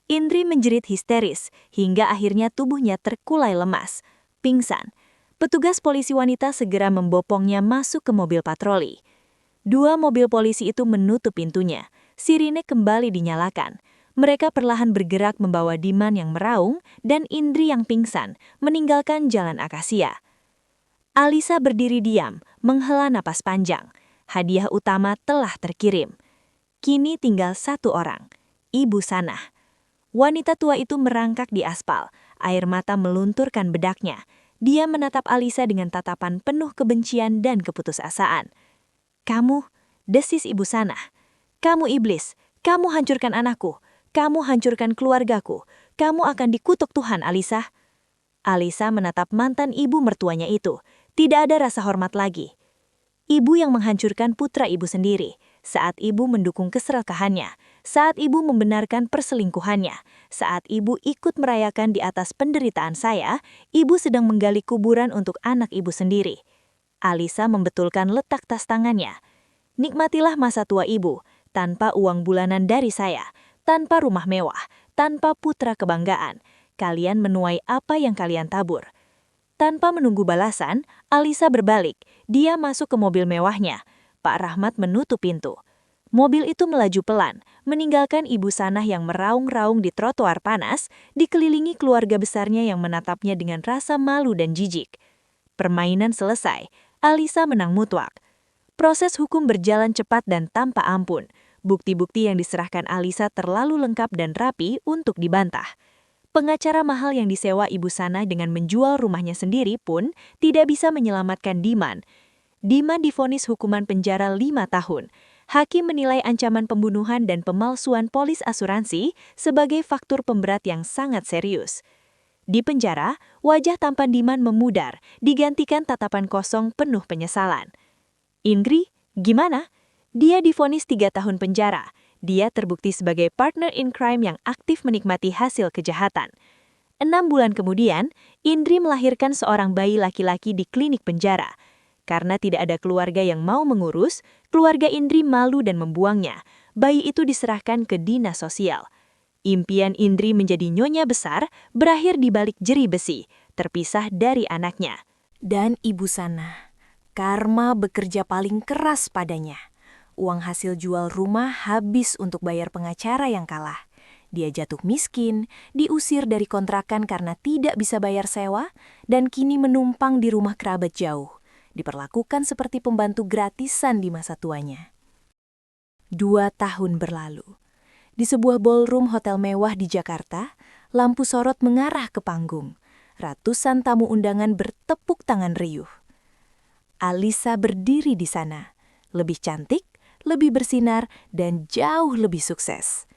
Indri menjerit histeris, hingga akhirnya tubuhnya terkulai lemas, pingsan. Petugas polisi wanita segera membopongnya masuk ke mobil patroli. 2 mobil polisi itu menutup pintunya. Sirine kembali dinyalakan. Mereka perlahan bergerak membawa Diman yang meraung dan Indri yang pingsan, meninggalkan jalan akasia. Alisa berdiri diam, menghela napas panjang. Hadiah utama telah terkirim. Kini tinggal 1 orang, Ibu Sanah. Wanita tua itu merangkak di aspal, air mata melunturkan bedaknya. Dia menatap Alisa dengan tatapan penuh kebencian dan keputusasaan. Kamu, desis Ibu Sanah. Kamu iblis, kamu hancurkan anakku, kamu hancurkan keluargaku, kamu akan dikutuk Tuhan, Alisa. Alisa menatap mantan ibu mertuanya itu, tidak ada rasa hormat lagi. Ibu yang menghancurkan putra ibu sendiri, saat ibu mendukung keserakahannya, saat ibu membenarkan perselingkuhannya, saat ibu ikut merayakan di atas penderitaan saya, ibu sedang menggali kuburan untuk anak ibu sendiri. Alisa membetulkan letak tas tangannya. Nikmatilah masa tua ibu, tanpa uang bulanan dari saya, tanpa rumah mewah, tanpa putra kebanggaan. Kalian menuai apa yang kalian tabur. Tanpa menunggu balasan, Alisa berbalik. Dia masuk ke mobil mewahnya. Pak Rahmat menutup pintu. Mobil itu melaju pelan, meninggalkan Ibu Sanah yang meraung-raung di trotoar panas, dikelilingi keluarga besarnya yang menatapnya dengan rasa malu dan jijik. Permainan selesai. Alisa menang mutlak. Proses hukum berjalan cepat dan tanpa ampun. Bukti-bukti yang diserahkan Alisa terlalu lengkap dan rapi untuk dibantah. Pengacara mahal yang disewa Ibu Sanah dengan menjual rumahnya sendiri pun tidak bisa menyelamatkan Diman. Diman divonis hukuman penjara 5 tahun. Hakim menilai ancaman pembunuhan dan pemalsuan polis asuransi sebagai faktor pemberat yang sangat serius. Di penjara, wajah tampan Diman memudar, digantikan tatapan kosong penuh penyesalan. Indri, gimana? Dia divonis 3 tahun penjara. Dia terbukti sebagai partner in crime yang aktif menikmati hasil kejahatan. 6 bulan kemudian, Indri melahirkan seorang bayi laki-laki di klinik penjara. Karena tidak ada keluarga yang mau mengurus, keluarga Indri malu dan membuangnya. Bayi itu diserahkan ke dinas sosial. Impian Indri menjadi nyonya besar berakhir di balik jeri besi, terpisah dari anaknya. Dan Ibu Sanah, karma bekerja paling keras padanya. Uang hasil jual rumah habis untuk bayar pengacara yang kalah. Dia jatuh miskin, diusir dari kontrakan karena tidak bisa bayar sewa, dan kini menumpang di rumah kerabat jauh. Diperlakukan seperti pembantu gratisan di masa tuanya. 2 tahun berlalu. Di sebuah ballroom hotel mewah di Jakarta, lampu sorot mengarah ke panggung. Ratusan tamu undangan bertepuk tangan riuh. Alisa berdiri di sana, lebih cantik, lebih bersinar, dan jauh lebih sukses.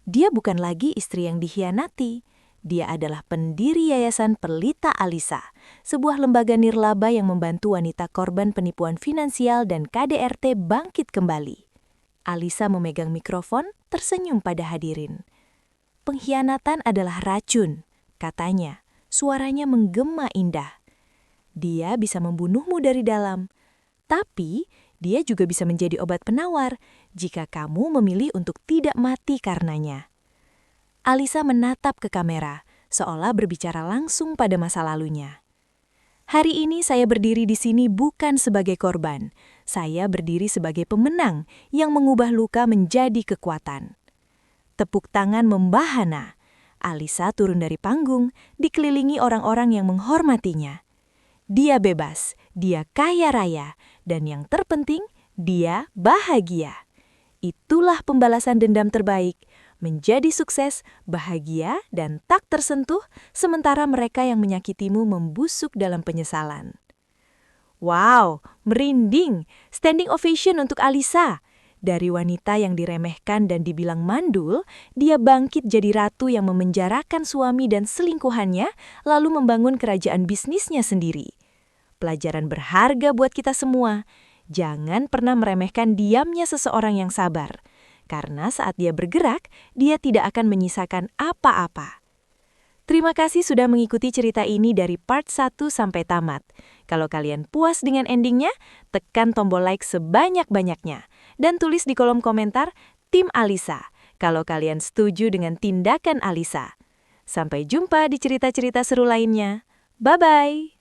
Dia bukan lagi istri yang dikhianati. Dia adalah pendiri Yayasan Pelita Alisa, sebuah lembaga nirlaba yang membantu wanita korban penipuan finansial dan KDRT bangkit kembali. Alisa memegang mikrofon, tersenyum pada hadirin. Pengkhianatan adalah racun, katanya. Suaranya menggema indah. Dia bisa membunuhmu dari dalam, tapi dia juga bisa menjadi obat penawar jika kamu memilih untuk tidak mati karenanya. Alisa menatap ke kamera, seolah berbicara langsung pada masa lalunya. Hari ini saya berdiri di sini bukan sebagai korban. Saya berdiri sebagai pemenang yang mengubah luka menjadi kekuatan. Tepuk tangan membahana. Alisa turun dari panggung, dikelilingi orang-orang yang menghormatinya. Dia bebas, dia kaya raya, dan yang terpenting, dia bahagia. Itulah pembalasan dendam terbaik, menjadi sukses, bahagia, dan tak tersentuh, sementara mereka yang menyakitimu membusuk dalam penyesalan. Wow, merinding! Standing ovation untuk Alisa. Dari wanita yang diremehkan dan dibilang mandul, dia bangkit jadi ratu yang memenjarakan suami dan selingkuhannya, lalu membangun kerajaan bisnisnya sendiri. Pelajaran berharga buat kita semua. Jangan pernah meremehkan diamnya seseorang yang sabar. Karena saat dia bergerak, dia tidak akan menyisakan apa-apa. Terima kasih sudah mengikuti cerita ini dari part 1 sampai tamat. Kalau kalian puas dengan endingnya, tekan tombol like sebanyak-banyaknya. Dan tulis di kolom komentar, Tim Alisa, kalau kalian setuju dengan tindakan Alisa. Sampai jumpa di cerita-cerita seru lainnya. Bye-bye!